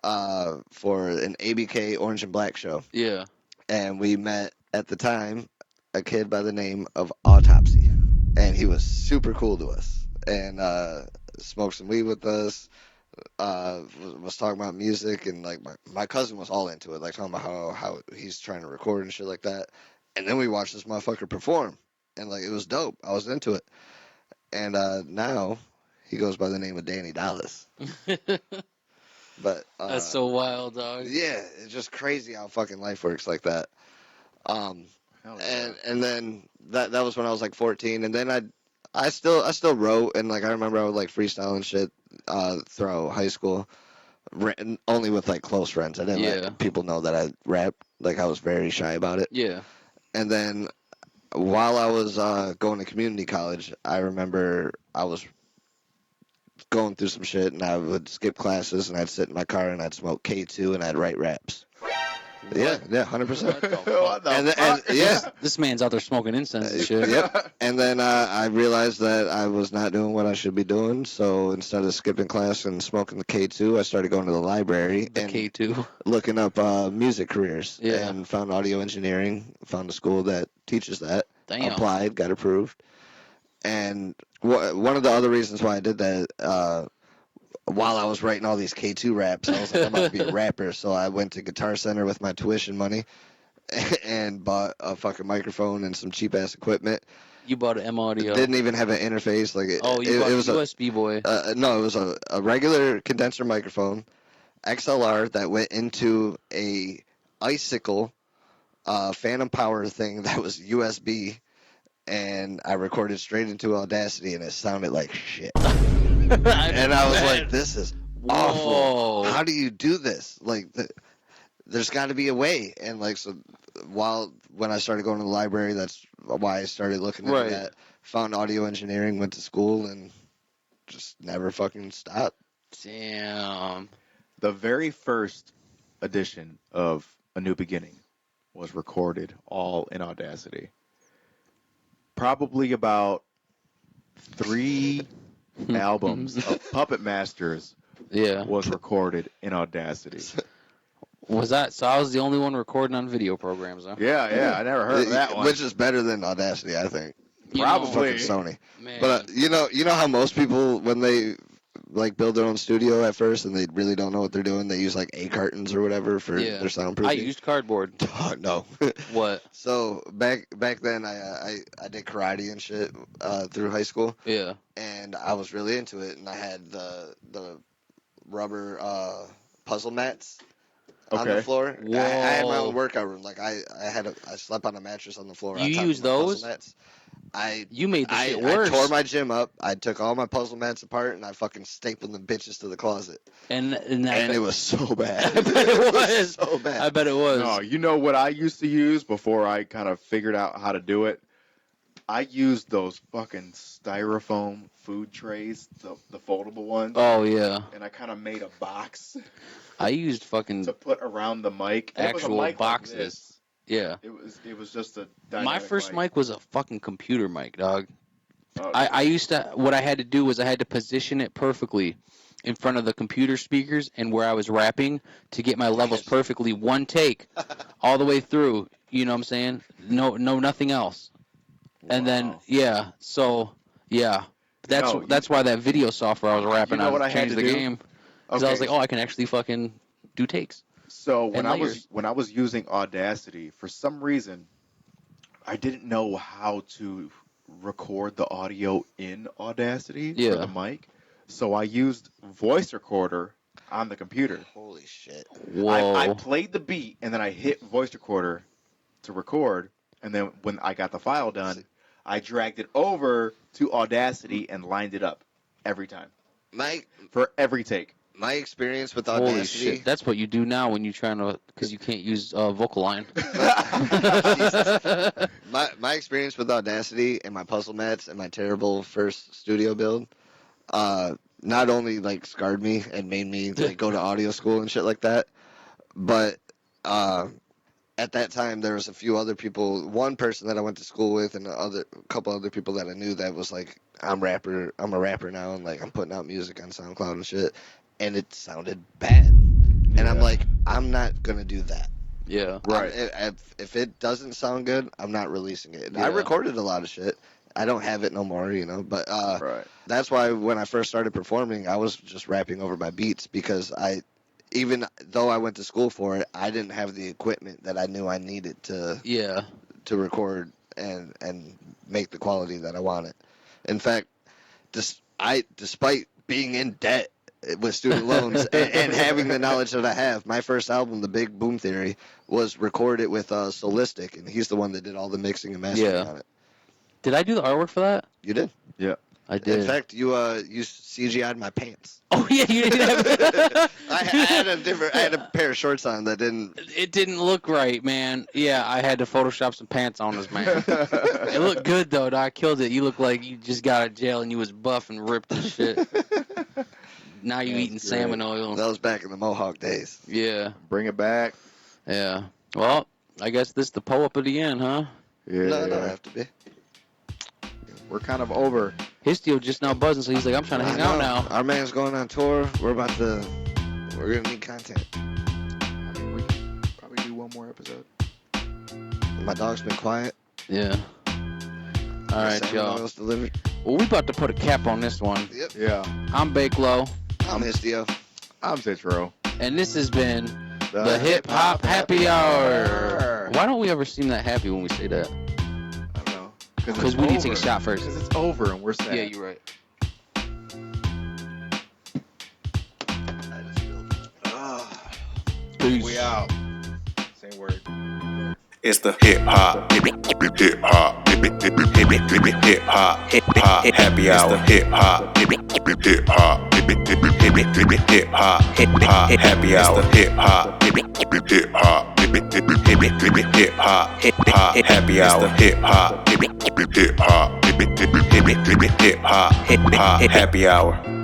for an ABK Orange and Black show. Yeah. And we met at the time a kid by the name of Autopsy. And he was super cool to us. And smoked some weed with us. Was talking about music, and like my cousin was all into it, like talking about how he's trying to record and shit like that. And then we watched this motherfucker perform, and like it was dope. I was into it. And now he goes by the name of Danny Dallas. But That's so wild, dog. yeah, it's just crazy how fucking life works like that. Hell yeah. And then that was when I was like 14, and then I still wrote, and like I remember I would like freestyle and shit throughout high school, only with like close friends. I didn't let people know that I rap. Like I was very shy about it. Yeah. And then while I was going to community college, I remember I was going through some shit, and I would skip classes, and I'd sit in my car, and I'd smoke K2, and I'd write raps. Yeah, 100%. What the fuck? Yeah. This man's out there smoking incense and shit. Yep. And then I realized that I was not doing what I should be doing. So instead of skipping class and smoking the K2, I started going to the library The and K2. looking up music careers. Yeah. And found audio engineering. Found a school that teaches that. Damn. Applied, got approved. And one of the other reasons why I did that, while I was writing all these K2 raps, I was like, I'm about to be a rapper. So I went to Guitar Center with my tuition money and bought a fucking microphone and some cheap ass equipment. You bought an M Audio. Didn't even have an interface. Like you bought it a was USB boy. no, it was a regular condenser microphone, XLR that went into a Icicle Phantom Power thing that was USB, and I recorded straight into Audacity, and it sounded like shit. And I was like, this is awful. How do you do this? Like, there's got to be a way. And like, so when I started going to the library, that's why I started looking into that. Found audio engineering, went to school, and just never fucking stopped. Damn. The very first edition of A New Beginning was recorded all in Audacity. Probably about 3 albums of Puppet Masters was recorded in Audacity. Was that so? I was the only one recording on video programs, huh? Yeah, I never heard of that one. Which is better than Audacity, I think. Probably. Fucking Sony. Man. But you know how most people, when they like build their own studio at first and they really don't know what they're doing, they use like A cartons or whatever for their soundproofing. I used cardboard. No. What? So back then I did karate and shit through high school. Yeah. And I was really into it, and I had the rubber puzzle mats on the floor. Whoa. I had my own workout room. Like I slept on a mattress on the floor. You on top use of my puzzle those? mats. You made the shit I worse. tore my gym up. I took all my puzzle mats apart, and I fucking stapled them bitches to the closet. And it was so bad. I bet it was. So bad. I bet it was. No, you know what I used to use before I kind of figured out how to do it? I used those fucking styrofoam food trays, the foldable ones. Oh, yeah. And I kind of made a box I used fucking to put around the mic. And actual it was a mic boxes. Like this. Yeah. It was just a My dynamic first mic was a fucking computer mic, dog. Oh, I used to, what I had to do was I had to position it perfectly in front of the computer speakers and where I was rapping to get my levels perfectly. One take all the way through. You know what I'm saying? No, nothing else. And then, that's why that video software I was rapping on changed the game. Because I was like, I can actually fucking do takes. So when I was using Audacity, for some reason, I didn't know how to record the audio in Audacity for the mic. So I used voice recorder on the computer. Holy shit. Whoa. I played the beat and then I hit voice recorder to record, and then when I got the file done, I dragged it over to Audacity and lined it up every time for every take. My experience with Holy Audacity. shit. That's what you do now when you're trying to, because you can't use vocal line. My experience with Audacity and my puzzle mats and my terrible first studio build, not only like scarred me and made me like go to audio school and shit like that, but at that time there was a few other people, one person that I went to school with and a couple other people that I knew that was like, I'm a rapper now and like I'm putting out music on SoundCloud and shit, and it sounded bad. And I'm like, I'm not gonna do that. Yeah. Right. If it doesn't sound good, I'm not releasing it. Yeah. I recorded a lot of shit. I don't have it no more, you know. But Right. that's why when I first started performing, I was just rapping over my beats because even though I went to school for it, I didn't have the equipment that I knew I needed to record and make the quality that I wanted. In fact, despite being in debt with student loans and having the knowledge that I have, my first album, The Big Boom Theory, was recorded with Solistic, and he's the one that did all the mixing and mastering on it. Did I do the artwork for that? You did. Yeah. I did. In fact, you CGI'd my pants. Oh yeah, you did. I had a pair of shorts on that didn't. It didn't look right, man. Yeah, I had to Photoshop some pants on us, man. It looked good though. I killed it. You look like you just got out of jail and you was buff and ripped and shit. Now you eating salmon oil. That was back in the Mohawk days. Yeah. Bring it back. Yeah. Well, I guess this is the po-up of the end, huh? Yeah. No, it don't have to be. We're kind of over. Histio just now buzzing, so he's like, I'm trying to hang out now. Our man's going on tour. We're gonna need content. I mean, we can probably do one more episode. My dog's been quiet. Yeah. All right, y'all. Delivered. Well, we about to put a cap on this one. Yep. Yeah. I'm Bakelo. I'm Histio. I'm Zitro. And this has been the Hip Hop Happy Hour. Why don't we ever seem that happy when we say that? I don't know. Because we need to take a shot first. Because it's over and we're sad. Yeah, you're right. Peace. We out. Same word. It's the hip hop happy hour. It's the hip hop happy hour. It's the hip hop happy hour. It's the hip hop happy hour.